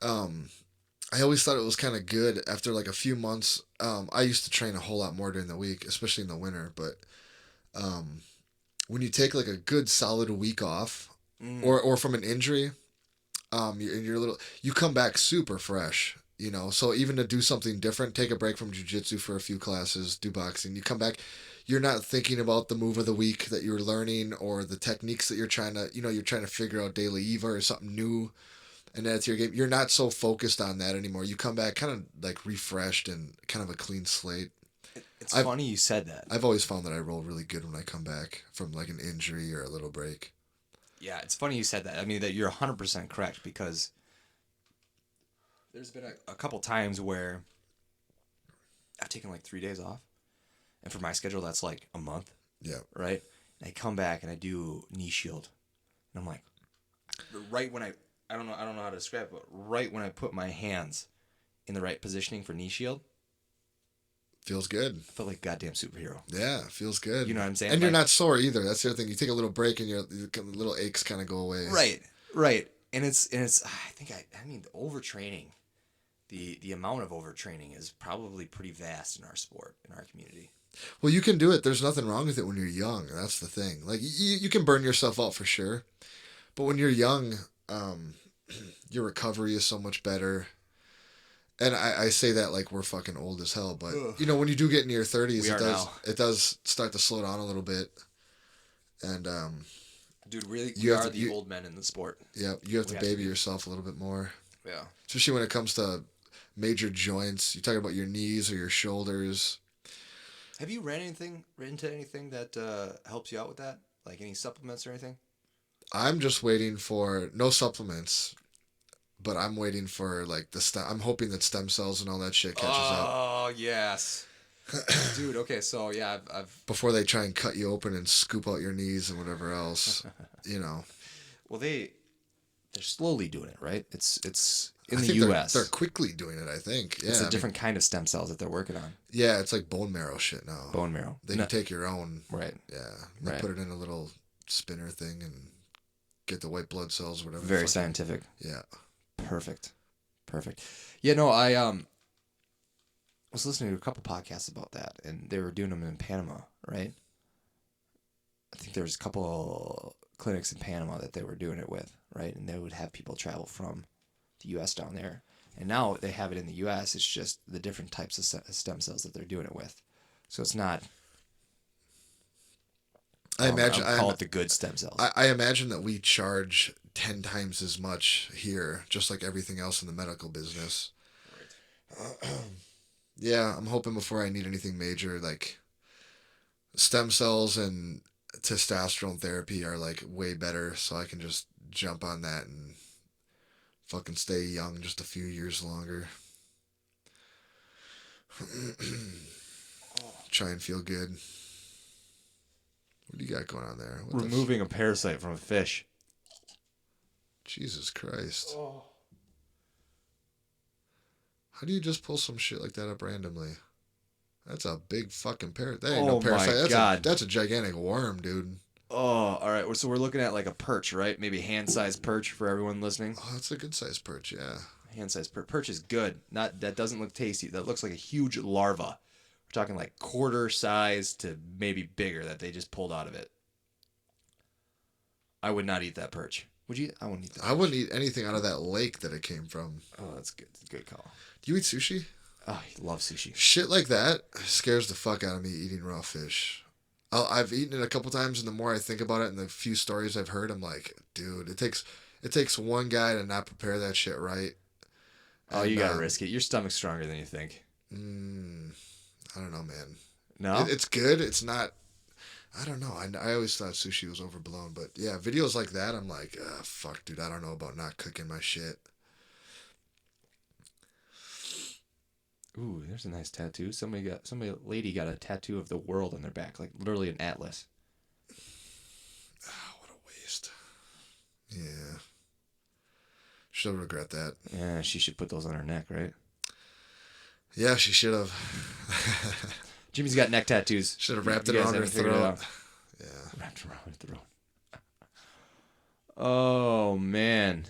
I always thought it was kind of good after like a few months. I used to train a whole lot more during the week, especially in the winter, but when you take like a good solid week off or from an injury, you come back super fresh, you know. So even to do something different, take a break from jiu-jitsu for a few classes, do boxing, you come back, you're not thinking about the move of the week that you're learning or the techniques that you're trying to figure out daily EVA or something new, and that's your game. You're not so focused on that anymore. You come back kind of like refreshed and kind of a clean slate. It's funny you said that. I've always found that I roll really good when I come back from like an injury or a little break. Yeah, it's funny you said that. I mean, that you're 100% correct, because there's been a couple times where I've taken like 3 days off, and for my schedule, that's like a month. Yeah. Right? And I come back and I do knee shield, and I'm like, right when I don't know how to describe it, but right when I put my hands in the right positioning for knee shield, feels good. I felt like a goddamn superhero. Yeah, feels good. You know what I'm saying? And you're not sore either. That's the other thing. You take a little break and your little aches kind of go away. Right. And it's I mean, the overtraining, the amount of overtraining is probably pretty vast in our sport, in our community. Well, you can do it. There's nothing wrong with it when you're young. That's the thing. Like you can burn yourself out for sure, but when you're young, your recovery is so much better. And I say that like we're fucking old as hell, but you know, when you do get into your 30s, it does start to slow down a little bit. And dude, really, we are the old men in the sport. Yeah, you have to baby yourself a little bit more. Yeah, especially when it comes to major joints. You talk about your knees or your shoulders. Have you ran into anything that helps you out with that? Like any supplements or anything? I'm just waiting for no supplements. But I'm waiting for like I'm hoping that stem cells and all that shit catches up. Oh yes, dude. Okay, so yeah, I've before they try and cut you open and scoop out your knees and whatever else, you know. Well, they're slowly doing it, right? It's in I the think U.S. They're quickly doing it. I think. Yeah, it's a different kind of stem cells that they're working on. Yeah, it's like bone marrow shit now. Bone marrow. They can take your own. Right. Yeah. They put it in a little spinner thing and get the white blood cells, whatever. Very scientific. Yeah. Perfect. Perfect. Yeah, no, I was listening to a couple podcasts about that, and they were doing them in Panama, right? I think there was a couple clinics in Panama that they were doing it with, right? And they would have people travel from the U.S. down there. And now they have it in the U.S. It's just the different types of stem cells that they're doing it with. So it's not... I call it the good stem cells. I imagine that we charge 10 times as much here, just like everything else in the medical business. Right. Yeah, I'm hoping before I need anything major, like stem cells and testosterone therapy are like way better, so I can just jump on that and fucking stay young just a few years longer. Try and feel good. What do you got going on there? Removing a parasite from a fish. Jesus Christ. Oh. How do you just pull some shit like that up randomly? That's a big fucking parasite. That ain't no parasite. My God. That's a gigantic worm, dude. Oh, all right. So we're looking at like a perch, right? Maybe hand-sized perch for everyone listening. Oh, that's a good-sized perch, yeah. Hand-sized perch. Perch is good. That doesn't look tasty. That looks like a huge larva. We're talking like quarter size to maybe bigger that they just pulled out of it. I would not eat that perch. Would you? I wouldn't eat that. I wouldn't eat anything out of that lake that it came from. Oh, that's good. That's a good call. Do you eat sushi? Oh, I love sushi. Shit like that scares the fuck out of me, eating raw fish. I've eaten it a couple times, and the more I think about it and the few stories I've heard, I'm like, dude, it takes one guy to not prepare that shit right. Oh, you gotta risk it. Your stomach's stronger than you think. I don't know, man. No? It's good. It's not... I don't know. I always thought sushi was overblown, but yeah, videos like that, I'm like, fuck, dude, I don't know about not cooking my shit. Ooh, there's a nice tattoo. Lady got a tattoo of the world on their back, like literally an atlas. Oh, what a waste. Yeah. She'll regret that. Yeah, she should put those on her neck, right? Yeah, she should have. Jimmy's got neck tattoos. Should have wrapped it around her throat. Yeah. Wrapped around her throat. Oh, man.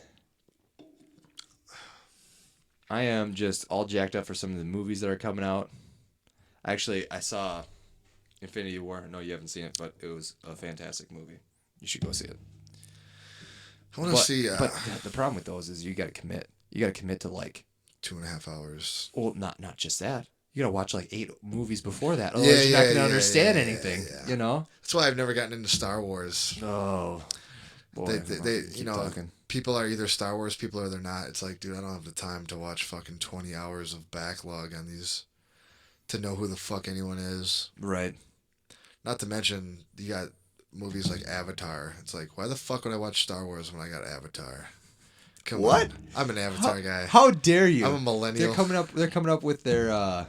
I am just all jacked up for some of the movies that are coming out. Actually, I saw Infinity War. No, you haven't seen it, but it was a fantastic movie. You should go see it. I want to see... but the problem with those is you got to commit. You got to commit to like... 2.5 hours. Well, not just that. You got to watch like 8 movies before that. Otherwise, you're not going to understand anything, you know? That's why I've never gotten into Star Wars. Oh, boy. They you know... Talking. People are either Star Wars people or they're not. It's like, dude, I don't have the time to watch fucking 20 hours of backlog on these to know who the fuck anyone is. Right. Not to mention, you got movies like Avatar. It's like, why the fuck would I watch Star Wars when I got Avatar? Come on. I'm an Avatar guy. How dare you? I'm a millennial. They're coming up with their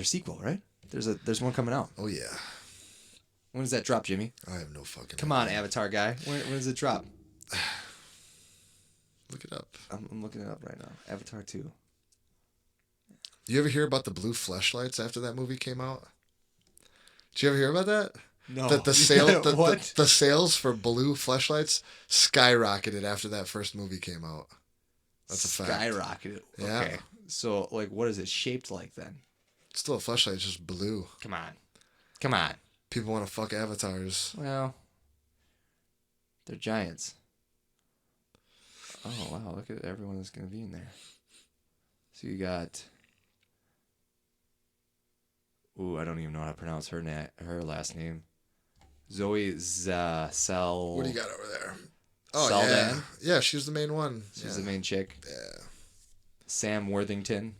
sequel, right? There's one coming out. Oh yeah. When does that drop, Jimmy? I have no fucking Come on, Avatar guy. When does it drop? Look it up. I'm looking it up right now. Avatar 2. You ever hear about the blue fleshlights after that movie came out? Did you ever hear about that? No. The sales for blue fleshlights skyrocketed after that first movie came out. That's a fact. Skyrocketed. Yeah. Okay. So, like, what is it shaped like then? It's still a fleshlight. It's just blue. Come on. People want to fuck avatars. Well, they're giants. Oh, wow. Look at everyone that's going to be in there. So you got... Ooh, I don't even know how to pronounce her last name. Zoe Sal... What do you got over there? Oh, Saldan? Yeah, she's the main one. She's the main chick. Yeah. Sam Worthington.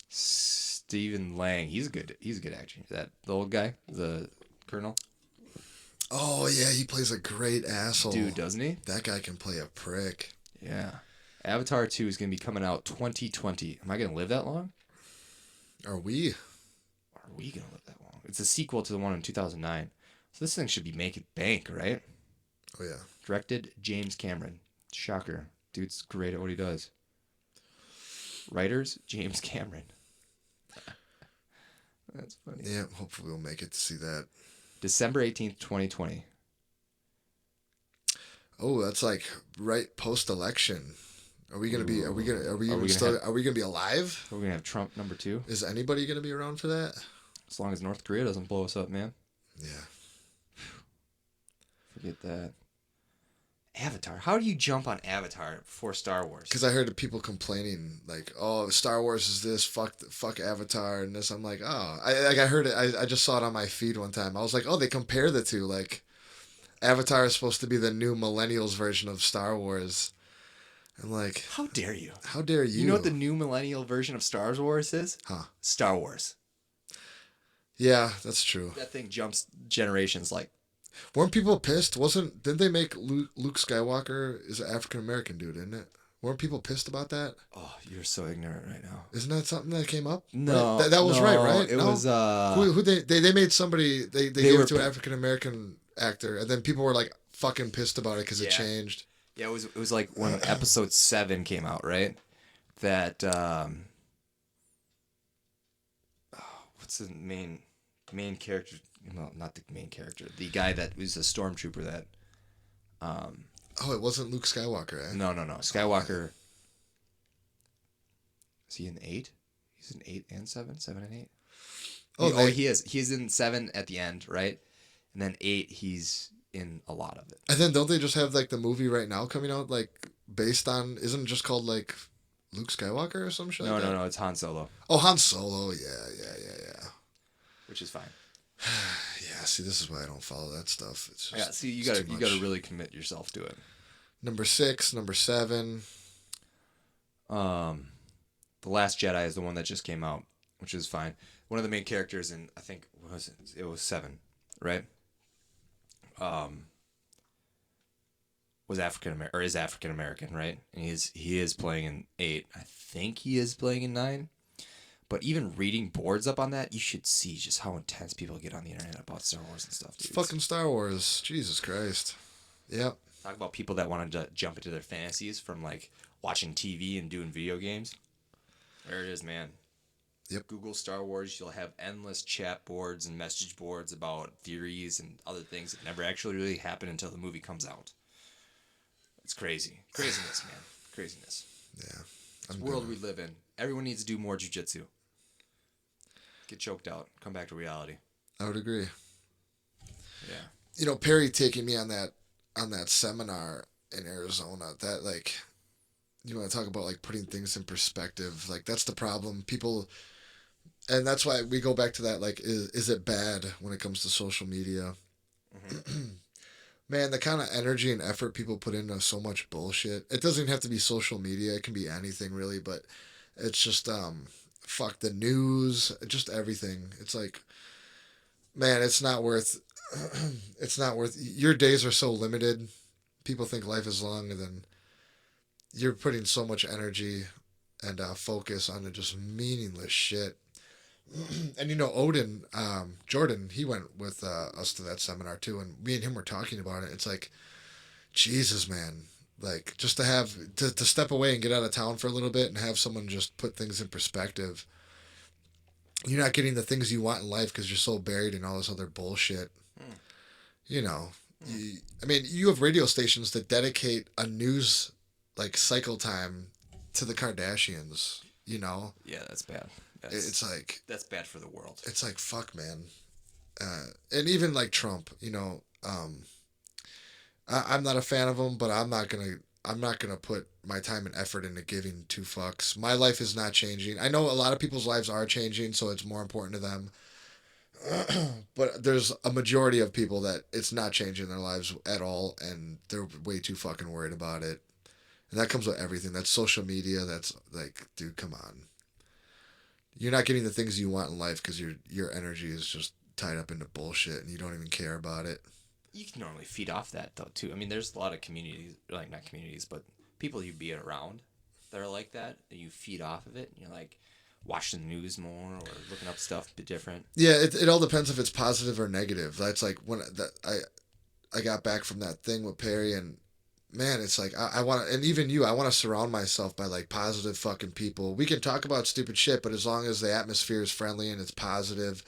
Stephen Lang. He's a good actor. That the old guy, the colonel. Oh yeah, he plays a great asshole. Dude, doesn't he? That guy can play a prick. Yeah. Avatar 2 is going to be coming out 2020. Am I going to live that long? Are we going to live that long? It's a sequel to the one in 2009. So this thing should be making bank, right? Oh yeah. Directed James Cameron. Shocker. Dude's great at what he does. Writers, James Cameron. That's funny. Yeah, hopefully we'll make it to see that. December 18th, 2020. Oh, that's like right post-election. Are we gonna be? Are we gonna? Are we even still? Are we gonna be alive? Are we gonna have Trump number 2? Is anybody gonna be around for that? As long as North Korea doesn't blow us up, man. Yeah. Forget that. Avatar. How do you jump on Avatar before Star Wars? Because I heard people complaining like, "Oh, Star Wars is this. Fuck Avatar and this." I'm like, "Oh, I heard it. I just saw it on my feed one time. I was like, oh, they compare the two. Like, Avatar is supposed to be the new millennials version of Star Wars." I'm like, how dare you? How dare you? You know what the new millennial version of Star Wars is? Huh? Star Wars. Yeah, that's true. That thing jumps generations. Like, weren't people pissed? Didn't they make Luke Skywalker is an African American dude, isn't it? Weren't people pissed about that? oh, you're so ignorant right now. Isn't that something that came up? No, right? That was no, right? It no? was who they made somebody they gave it to an African American actor, and then people were like fucking pissed about it because it changed. Yeah, it was like when episode 7 came out, right? That what's the main character? No, not the main character. The guy that was a stormtrooper that. Oh, it wasn't Luke Skywalker, eh? No. Skywalker. Is he in 8? He's in 8 and 7, 7 and 8. Oh, he is. He's in 7 at the end, right? And then 8, he's in a lot of it. And then don't they just have like the movie right now coming out like based on? Isn't it just called like Luke Skywalker or some shit? No. It's Han Solo. Oh, Han Solo. Yeah. Which is fine. Yeah. See, this is why I don't follow that stuff. It's just, yeah. See, you gotta really commit yourself to it. Number 6, number 7. The Last Jedi is the one that just came out, which is fine. One of the main characters in, I think, it was 7, right? Was African American, or is African American, right? And he is playing in 8. I think he is playing in 9. But even reading boards up on that, you should see just how intense people get on the internet about Star Wars and stuff, dude. It's fucking Star Wars. Jesus Christ. Yep. Talk about people that want to jump into their fantasies from like watching TV and doing video games. There it is, man. Yep. Google Star Wars. You'll have endless chat boards and message boards about theories and other things that never actually really happen until the movie comes out. It's crazy. Craziness, man. Craziness. Yeah. It's the world we live in. Everyone needs to do more jiu-jitsu. Get choked out. Come back to reality. I would agree. Yeah. You know, Perry taking me on that seminar in Arizona, that like, you want to talk about like putting things in perspective. Like, that's the problem. People, and that's why we go back to that, like, is it bad when it comes to social media? Mm-hmm. Man, the kind of energy and effort people put into so much bullshit. It doesn't even have to be social media. It can be anything really, but it's just, fuck the news, just everything. It's like, man, it's not worth, your days are so limited. People think life is long, and then you're putting so much energy and focus on just meaningless shit. And you know, Jordan, he went with us to that seminar too, and me and him were talking about it. It's like, Jesus, man, like just to have to step away and get out of town for a little bit and have someone just put things in perspective. You're not getting the things you want in life because you're so buried in all this other bullshit. You know, you have radio stations that dedicate a news like cycle time to the Kardashians. You know, yeah, that's bad. It's like, that's bad for the world. It's like, fuck, man. And even like Trump, you know, I'm not a fan of him, but I'm not gonna put my time and effort into giving 2 fucks. My life is not changing. I know a lot of people's lives are changing, so it's more important to them. But there's a majority of people that it's not changing their lives at all, and they're way too fucking worried about it. And that comes with everything. That's social media. That's like, dude, come on. You're not getting the things you want in life because your energy is just tied up into bullshit and you don't even care about it. You can normally feed off that though too. I mean, there's a lot of communities, like not communities, but people you be around that are like that, and you feed off of it. And you're like watching the news more or looking up stuff a bit different. Yeah, it all depends if it's positive or negative. That's like when I got back from that thing with Perry, and man, it's like I want to, and even you, I want to surround myself by like positive fucking people. We can talk about stupid shit, but as long as the atmosphere is friendly and it's positive,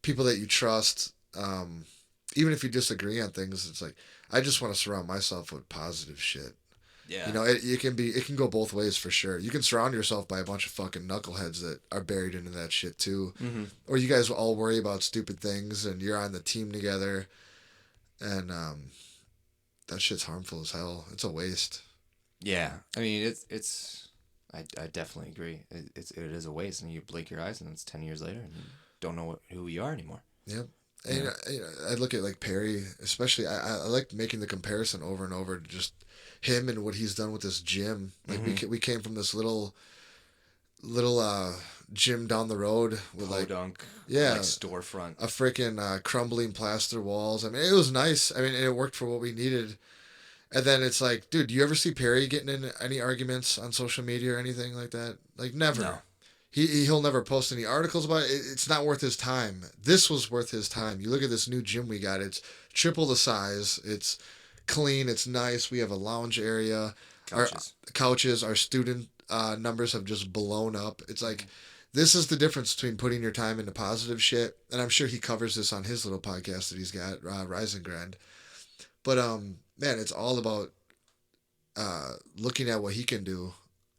people that you trust, even if you disagree on things, it's like I just want to surround myself with positive shit. Yeah. You know, it can go both ways for sure. You can surround yourself by a bunch of fucking knuckleheads that are buried into that shit too. Mm-hmm. Or you guys all worry about stupid things and you're on the team together, and that shit's harmful as hell. It's a waste. Yeah. I mean, I definitely agree. It is a waste, and you blink your eyes, and it's 10 years later, and you don't know who you are anymore. Yep. And I look at like Perry, especially. I like making the comparison over and over to just him and what he's done with this gym. Like we came from this little gym down the road with like storefront, a freaking crumbling plaster walls. I mean, it was nice. I mean, it worked for what we needed. And then it's like, dude, do you ever see Perry getting in any arguments on social media or anything like that? Like, never. No. He'll never post any articles about it. It's not worth his time. This was worth his time. You look at this new gym we got. It's triple the size. It's clean. It's nice. We have a lounge area. Couches. Our student numbers have just blown up. It's like, this is the difference between putting your time into positive shit. And I'm sure he covers this on his little podcast that he's got, Rise and Grind. But man, it's all about looking at what he can do,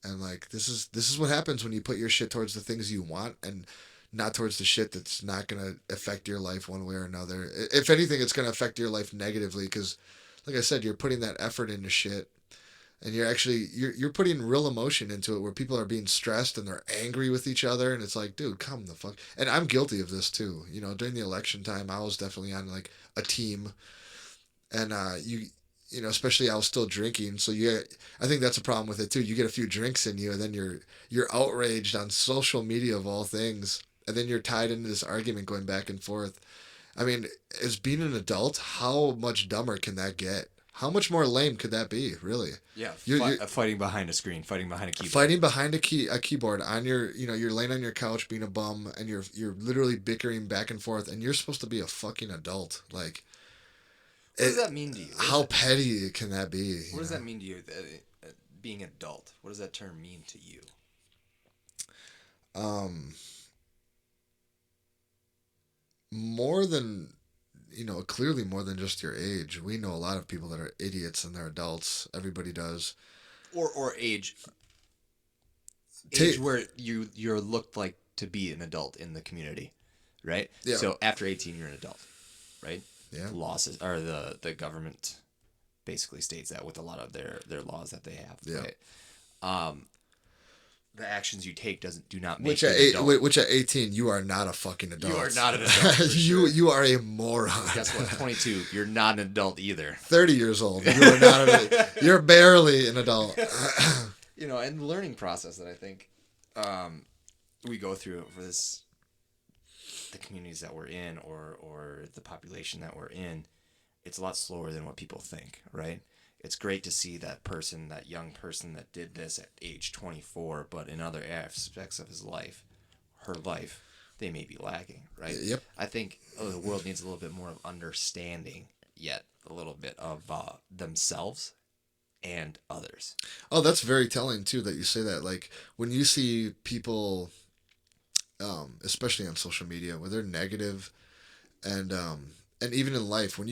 and like this is what happens when you put your shit towards the things you want and not towards the shit that's not gonna affect your life one way or another. If anything, it's gonna affect your life negatively because, like I said, you're putting that effort into shit, and you're putting real emotion into it where people are being stressed and they're angry with each other, and it's like, dude, come the fuck. And I'm guilty of this too. You know, during the election time, I was definitely on like a team. And you know, especially I was still drinking, so I think that's a problem with it too. You get a few drinks in you, and then you're outraged on social media of all things, and then you're tied into this argument going back and forth. I mean, as being an adult, how much dumber can that get? How much more lame could that be, really? Yeah, fighting behind a screen, fighting behind a keyboard. Fighting behind a keyboard on your, you know, you're laying on your couch being a bum, and you're literally bickering back and forth, and you're supposed to be a fucking adult, like. What does that mean to you? How petty can that be? What does that mean to you, being an adult? What does that term mean to you? More than, you know, clearly more than just your age. We know a lot of people that are idiots and they're adults. Everybody does. Or age where you're looked like to be an adult in the community, right? Yeah. So after 18, you're an adult, right? Yeah. Losses or the government basically states that with a lot of their laws that they have. Yeah. Right? The actions you take do not make you an adult. Which at 18 you are not a fucking adult. You are not an adult. For you sure. you are a moron. Guess what? 22. You're not an adult either. 30 years old. You are not you're barely an adult. You know, and the learning process that I think we go through for this. The communities that we're in or the population that we're in, it's a lot slower than what people think, right? It's great to see that young person that did this at age 24, but in other aspects of his life, her life, they may be lacking, right? Yep. I think the world needs a little bit more of understanding, yet a little bit of themselves and others. Oh, that's very telling too that you say that. Like when you see people, especially on social media, where they're negative, and even in life, when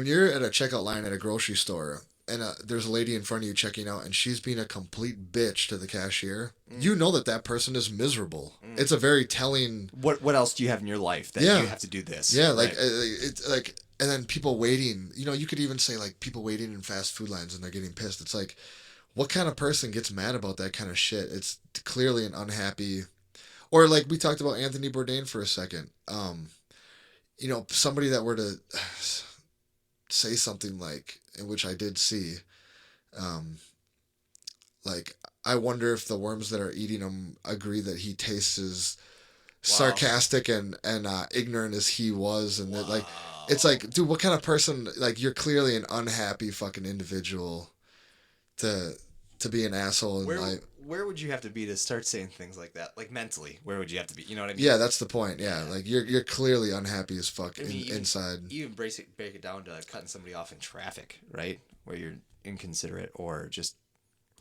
you're at a checkout line at a grocery store and there's a lady in front of you checking out and she's being a complete bitch to the cashier, you know that person is miserable. It's a very telling. What else do you have in your life that you have to do this? Yeah, like right. it's like, and then people waiting. You know, you could even say like people waiting in fast food lines and they're getting pissed. It's like, what kind of person gets mad about that kind of shit? It's clearly an unhappy. Or like we talked about Anthony Bourdain for a second. You know, somebody that were to say something like, in which I did see, like, I wonder if the worms that are eating him agree that he tastes as sarcastic and ignorant as he was, and that, like, it's like, dude, what kind of person? Like, you're clearly an unhappy fucking individual to be an asshole in life. Where would you have to be to start saying things like that? Like mentally, where would you have to be? You know what I mean? Yeah, that's the point. Yeah, like you're clearly unhappy as fuck inside. You even break it down to cutting somebody off in traffic, right? Where you're inconsiderate or just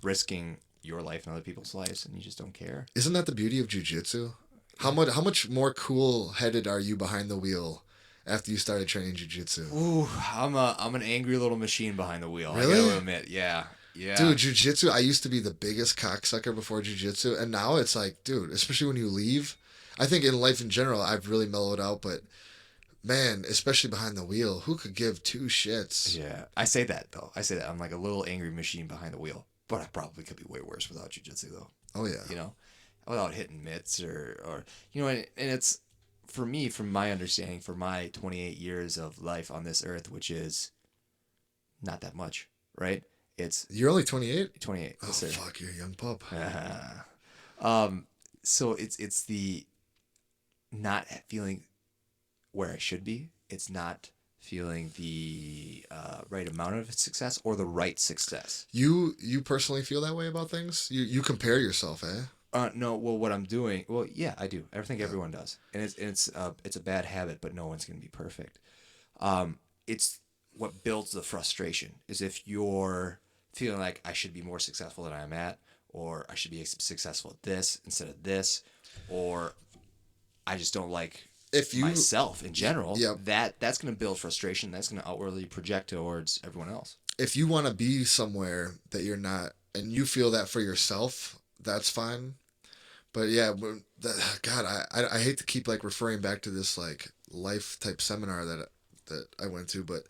risking your life and other people's lives, and you just don't care. Isn't that the beauty of jiu-jitsu? How much more cool-headed are you behind the wheel after you started training jiu-jitsu? Ooh, I'm an angry little machine behind the wheel. Really? I gotta admit, yeah. Dude, jiu-jitsu, I used to be the biggest cocksucker before jiu-jitsu, and now it's like, dude, especially when you leave. I think in life in general, I've really mellowed out, but man, especially behind the wheel, who could give two shits? Yeah, I say that though. I say that I'm like a little angry machine behind the wheel, but I probably could be way worse without jiu-jitsu though. Oh yeah. You know, without hitting mitts or and it's for me, from my understanding, for my 28 years of life on this earth, which is not that much, right? It's You're only 28? 28. Oh, Yes, sir. fuck, you're a young pup. So it's the not feeling where I should be. It's not feeling the right amount of success or the right success. You personally feel that way about things? You compare yourself, eh? No. Well, what I'm doing. Well, yeah, I do. I think everyone does, and it's a bad habit, but no one's gonna be perfect. It's what builds the frustration is if you're feeling like I should be more successful than I'm at, or I should be successful at this instead of this, or I just don't like myself in general. Yeah. That's going to build frustration. That's going to outwardly project towards everyone else. If you want to be somewhere that you're not, and you feel that for yourself, that's fine. But yeah, God, I hate to keep like referring back to this like life type seminar that I went to, but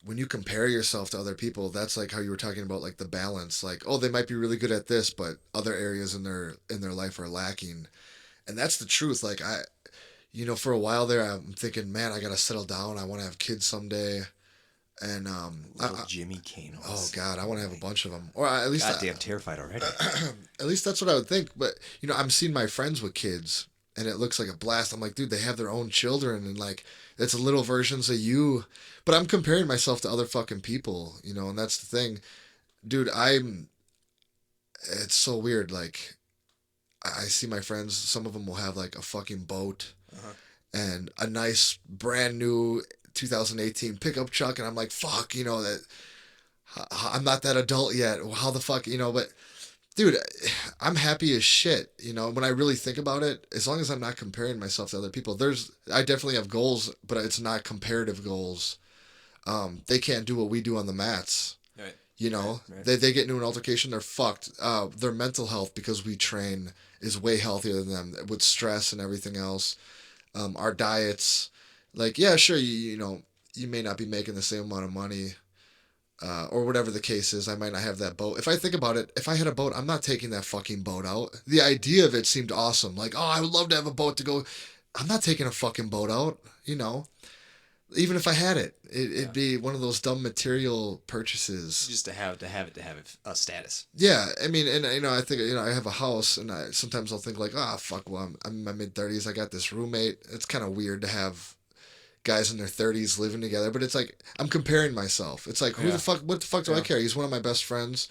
when you compare yourself to other people, that's like how you were talking about like the balance. Like, oh, they might be really good at this, but other areas in their life are lacking, and that's the truth. Like for a while there, I'm thinking, man, I gotta settle down. I want to have kids someday, and Jimmy Kanno. Oh God, I want to have a bunch of them, or at least goddamn terrified already. At least that's what I would think. But I'm seeing my friends with kids, and it looks like a blast. I'm like, dude, they have their own children, and like it's little versions of you. But I'm comparing myself to other fucking people, and that's the thing, dude. It's so weird. Like, I see my friends. Some of them will have like a fucking boat, and a nice brand new 2018 pickup truck, and I'm like, fuck, that I'm not that adult yet. How the fuck, but dude, I'm happy as shit. When I really think about it, as long as I'm not comparing myself to other people, I definitely have goals, but it's not comparative goals. They can't do what we do on the mats. Right. Right. They get into an altercation, they're fucked. Their mental health, because we train, is way healthier than them with stress and everything else. Our diets, like, yeah, sure, you may not be making the same amount of money, or whatever the case is. I might not have that boat. If I think about it, if I had a boat, I'm not taking that fucking boat out. The idea of it seemed awesome. Like, oh, I would love to have a boat to go. I'm not taking a fucking boat out, Even if I had it, it'd be one of those dumb material purchases. Just to have a status. Yeah, I mean, and I think I have a house, and sometimes I'll think like, fuck, well, I'm in my mid-30s, I got this roommate. It's kind of weird to have guys in their 30s living together, but it's like I'm comparing myself. It's like, what the fuck do I care? He's one of my best friends.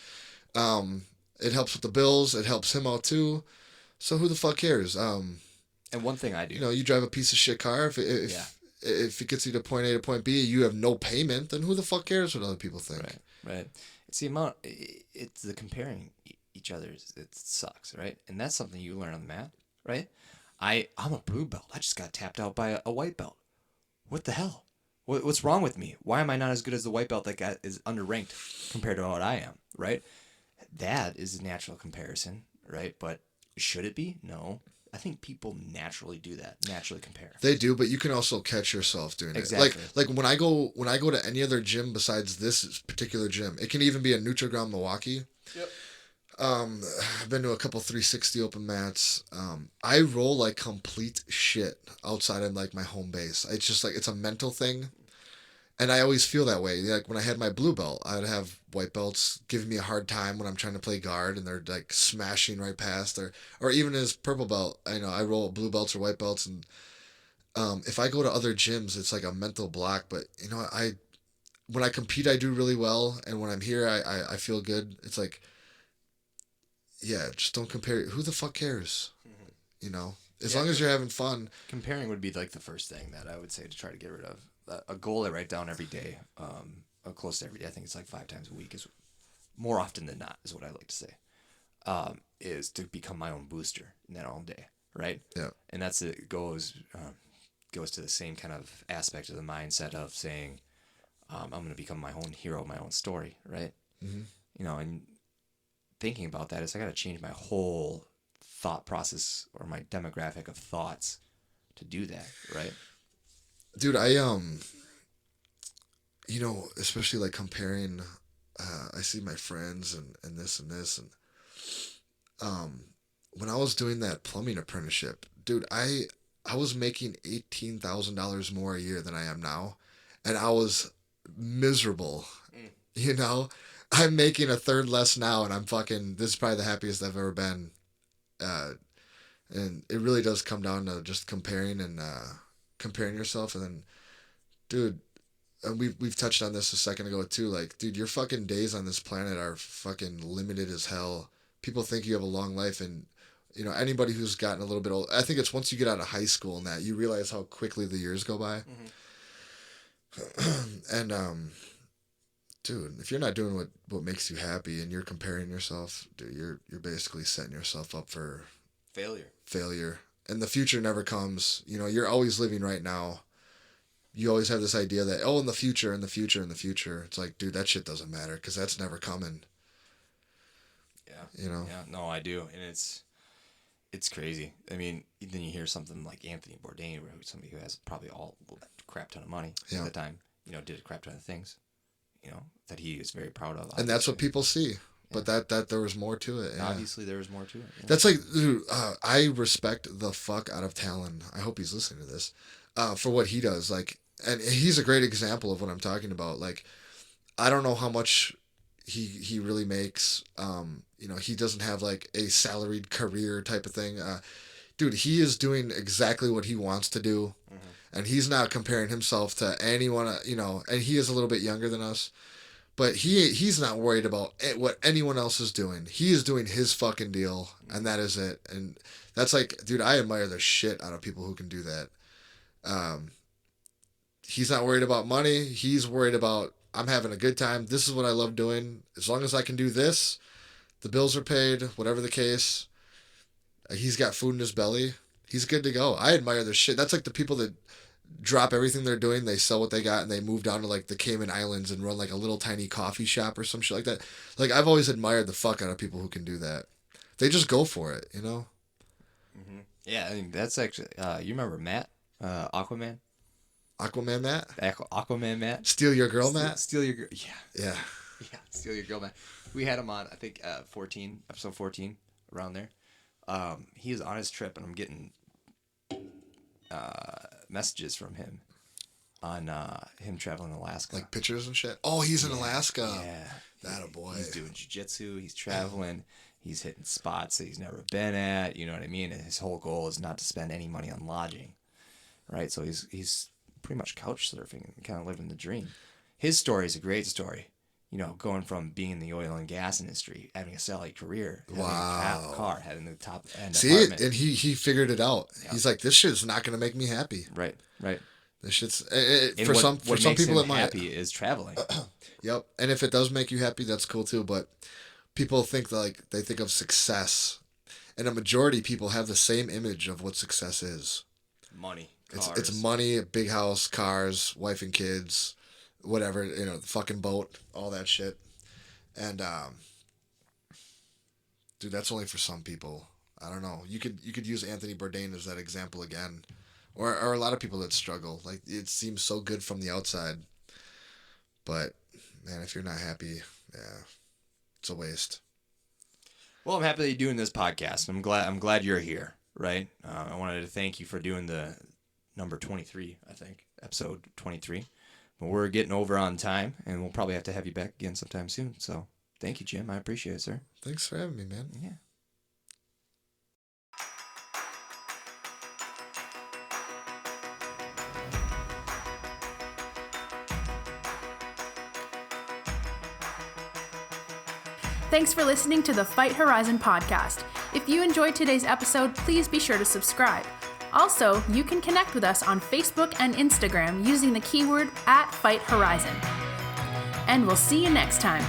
It helps with the bills. It helps him out too. So who the fuck cares? And one thing I do, you drive a piece of shit car. If it gets you to point A to point B, you have no payment, then who the fuck cares what other people think? Right. It's the amount. It's the comparing each other. It sucks, right? And that's something you learn on the mat, right? I'm a blue belt. I just got tapped out by a white belt. What the hell? What's wrong with me? Why am I not as good as the white belt that is underranked compared to what I am, right? That is a natural comparison, right? But should it be? No. I think people naturally do that. Naturally compare. They do, but you can also catch yourself doing exactly. it. Like when I go to any other gym besides this particular gym, it can even be a Nutriground Milwaukee. Yep. I've been to a couple 360 open mats. I roll like complete shit outside of like my home base. It's just like, it's a mental thing. And I always feel that way. Like when I had my blue belt, I'd have white belts giving me a hard time when I'm trying to play guard, and they're like smashing right past. Or even as purple belt, I roll blue belts or white belts, and if I go to other gyms, it's like a mental block. But when I compete, I do really well, and when I'm here, I feel good. It's like, yeah, just don't compare. Who the fuck cares? As long as you're having fun. Comparing would be like the first thing that I would say to try to get rid of. A goal I write down every day, close to every day. I think it's like 5 times a week, is more often than not, is what I like to say. Is to become my own booster in that own day, right? Yeah. And that's it. Goes goes to the same kind of aspect of the mindset of saying, I'm going to become my own hero, my own story, right? Mm-hmm. You know, and thinking about that is I got to change my whole thought process or my demographic of thoughts to do that, right? Dude, you know, especially like comparing, I see my friends and this and this. And when I was doing that plumbing apprenticeship, dude, I was making $18,000 more a year than I am now. And I was miserable, you know? I'm making a third less now, and this is probably the happiest I've ever been. And it really does come down to just comparing yourself. And then, dude, and we've touched on this a second ago too. Like, dude, your fucking days on this planet are fucking limited as hell. People think you have a long life, and you know, anybody who's gotten a little bit old, I think it's once you get out of high school and that you realize how quickly the years go by. And dude, if you're not doing what makes you happy and you're comparing yourself, dude, you're basically setting yourself up for failure. And the future never comes. You know, you're always living right now. You always have this idea that, in the future. It's like, dude, that shit doesn't matter because that's never coming. Yeah. You know? Yeah, no, I do. And it's crazy. I mean, then you hear something like Anthony Bourdain, somebody who has probably a crap ton of money at the time, you know, did a crap ton of things, you know, that he is very proud of. Obviously. And that's what people see. But that there was more to it. Yeah. Obviously, there was more to it. Yeah. That's like, dude, I respect the fuck out of Talon. I hope he's listening to this, for what he does. Like, and he's a great example of what I'm talking about. Like, I don't know how much he really makes. You know, he doesn't have like a salaried career type of thing. Dude, he is doing exactly what he wants to do, and he's not comparing himself to anyone. You know, and he is a little bit younger than us. But he's not worried about what anyone else is doing. He is doing his fucking deal, and that is it. And that's like, dude, I admire the shit out of people who can do that. He's not worried about money. He's worried about, I'm having a good time. This is what I love doing. As long as I can do this, the bills are paid, whatever the case. He's got food in his belly. He's good to go. I admire the shit. That's like the people that drop everything they're doing, they sell what they got, and they move down to like the Cayman Islands and run like a little tiny coffee shop or some shit like that. Like, I've always admired the fuck out of people who can do that. They just go for it, you know? Mm-hmm. Yeah, I mean, that's actually, you remember Matt, Aquaman? Aquaman Matt? Aquaman Matt? Steal Your Girl Matt? Steal Your Girl, yeah. Yeah, Steal Your Girl Matt. We had him on, I think, episode 14, around there. He was on his trip, and I'm getting messages from him on him traveling in Alaska. Like pictures and shit? Oh, he's in Alaska. Yeah. That a boy. He's doing jiu-jitsu. He's traveling. He's hitting spots that he's never been at. You know what I mean? And his whole goal is not to spend any money on lodging. Right? So he's pretty much couch surfing and kind of living the dream. His story is a great story. You know, going from being in the oil and gas industry, having a salary career, having a car, having the top end apartment. And he figured it out. Yeah. He's like, this shit's not going to make me happy. Right. This shit's for some people it might. Happy is traveling. Yep. And if it does make you happy, that's cool too. But people think they think of success, and a majority of people have the same image of what success is. Money. Cars. It's money, a big house, cars, wife and kids. Whatever, you know, the fucking boat, all that shit. And dude, that's only for some people. I don't know. You could use Anthony Bourdain as that example again. Or a lot of people that struggle. Like, it seems so good from the outside. But man, if you're not happy, yeah, it's a waste. Well, I'm happy that you're doing this podcast. I'm glad you're here, right? I wanted to thank you for doing the number 23, I think, episode 23. But we're getting over on time, and we'll probably have to have you back again sometime soon. So thank you, Jim. I appreciate it, sir. Thanks for having me, man. Yeah. Thanks for listening to the Fight Horizon podcast. If you enjoyed today's episode, please be sure to subscribe. Also, you can connect with us on Facebook and Instagram using the keyword @FightHorizon. And we'll see you next time.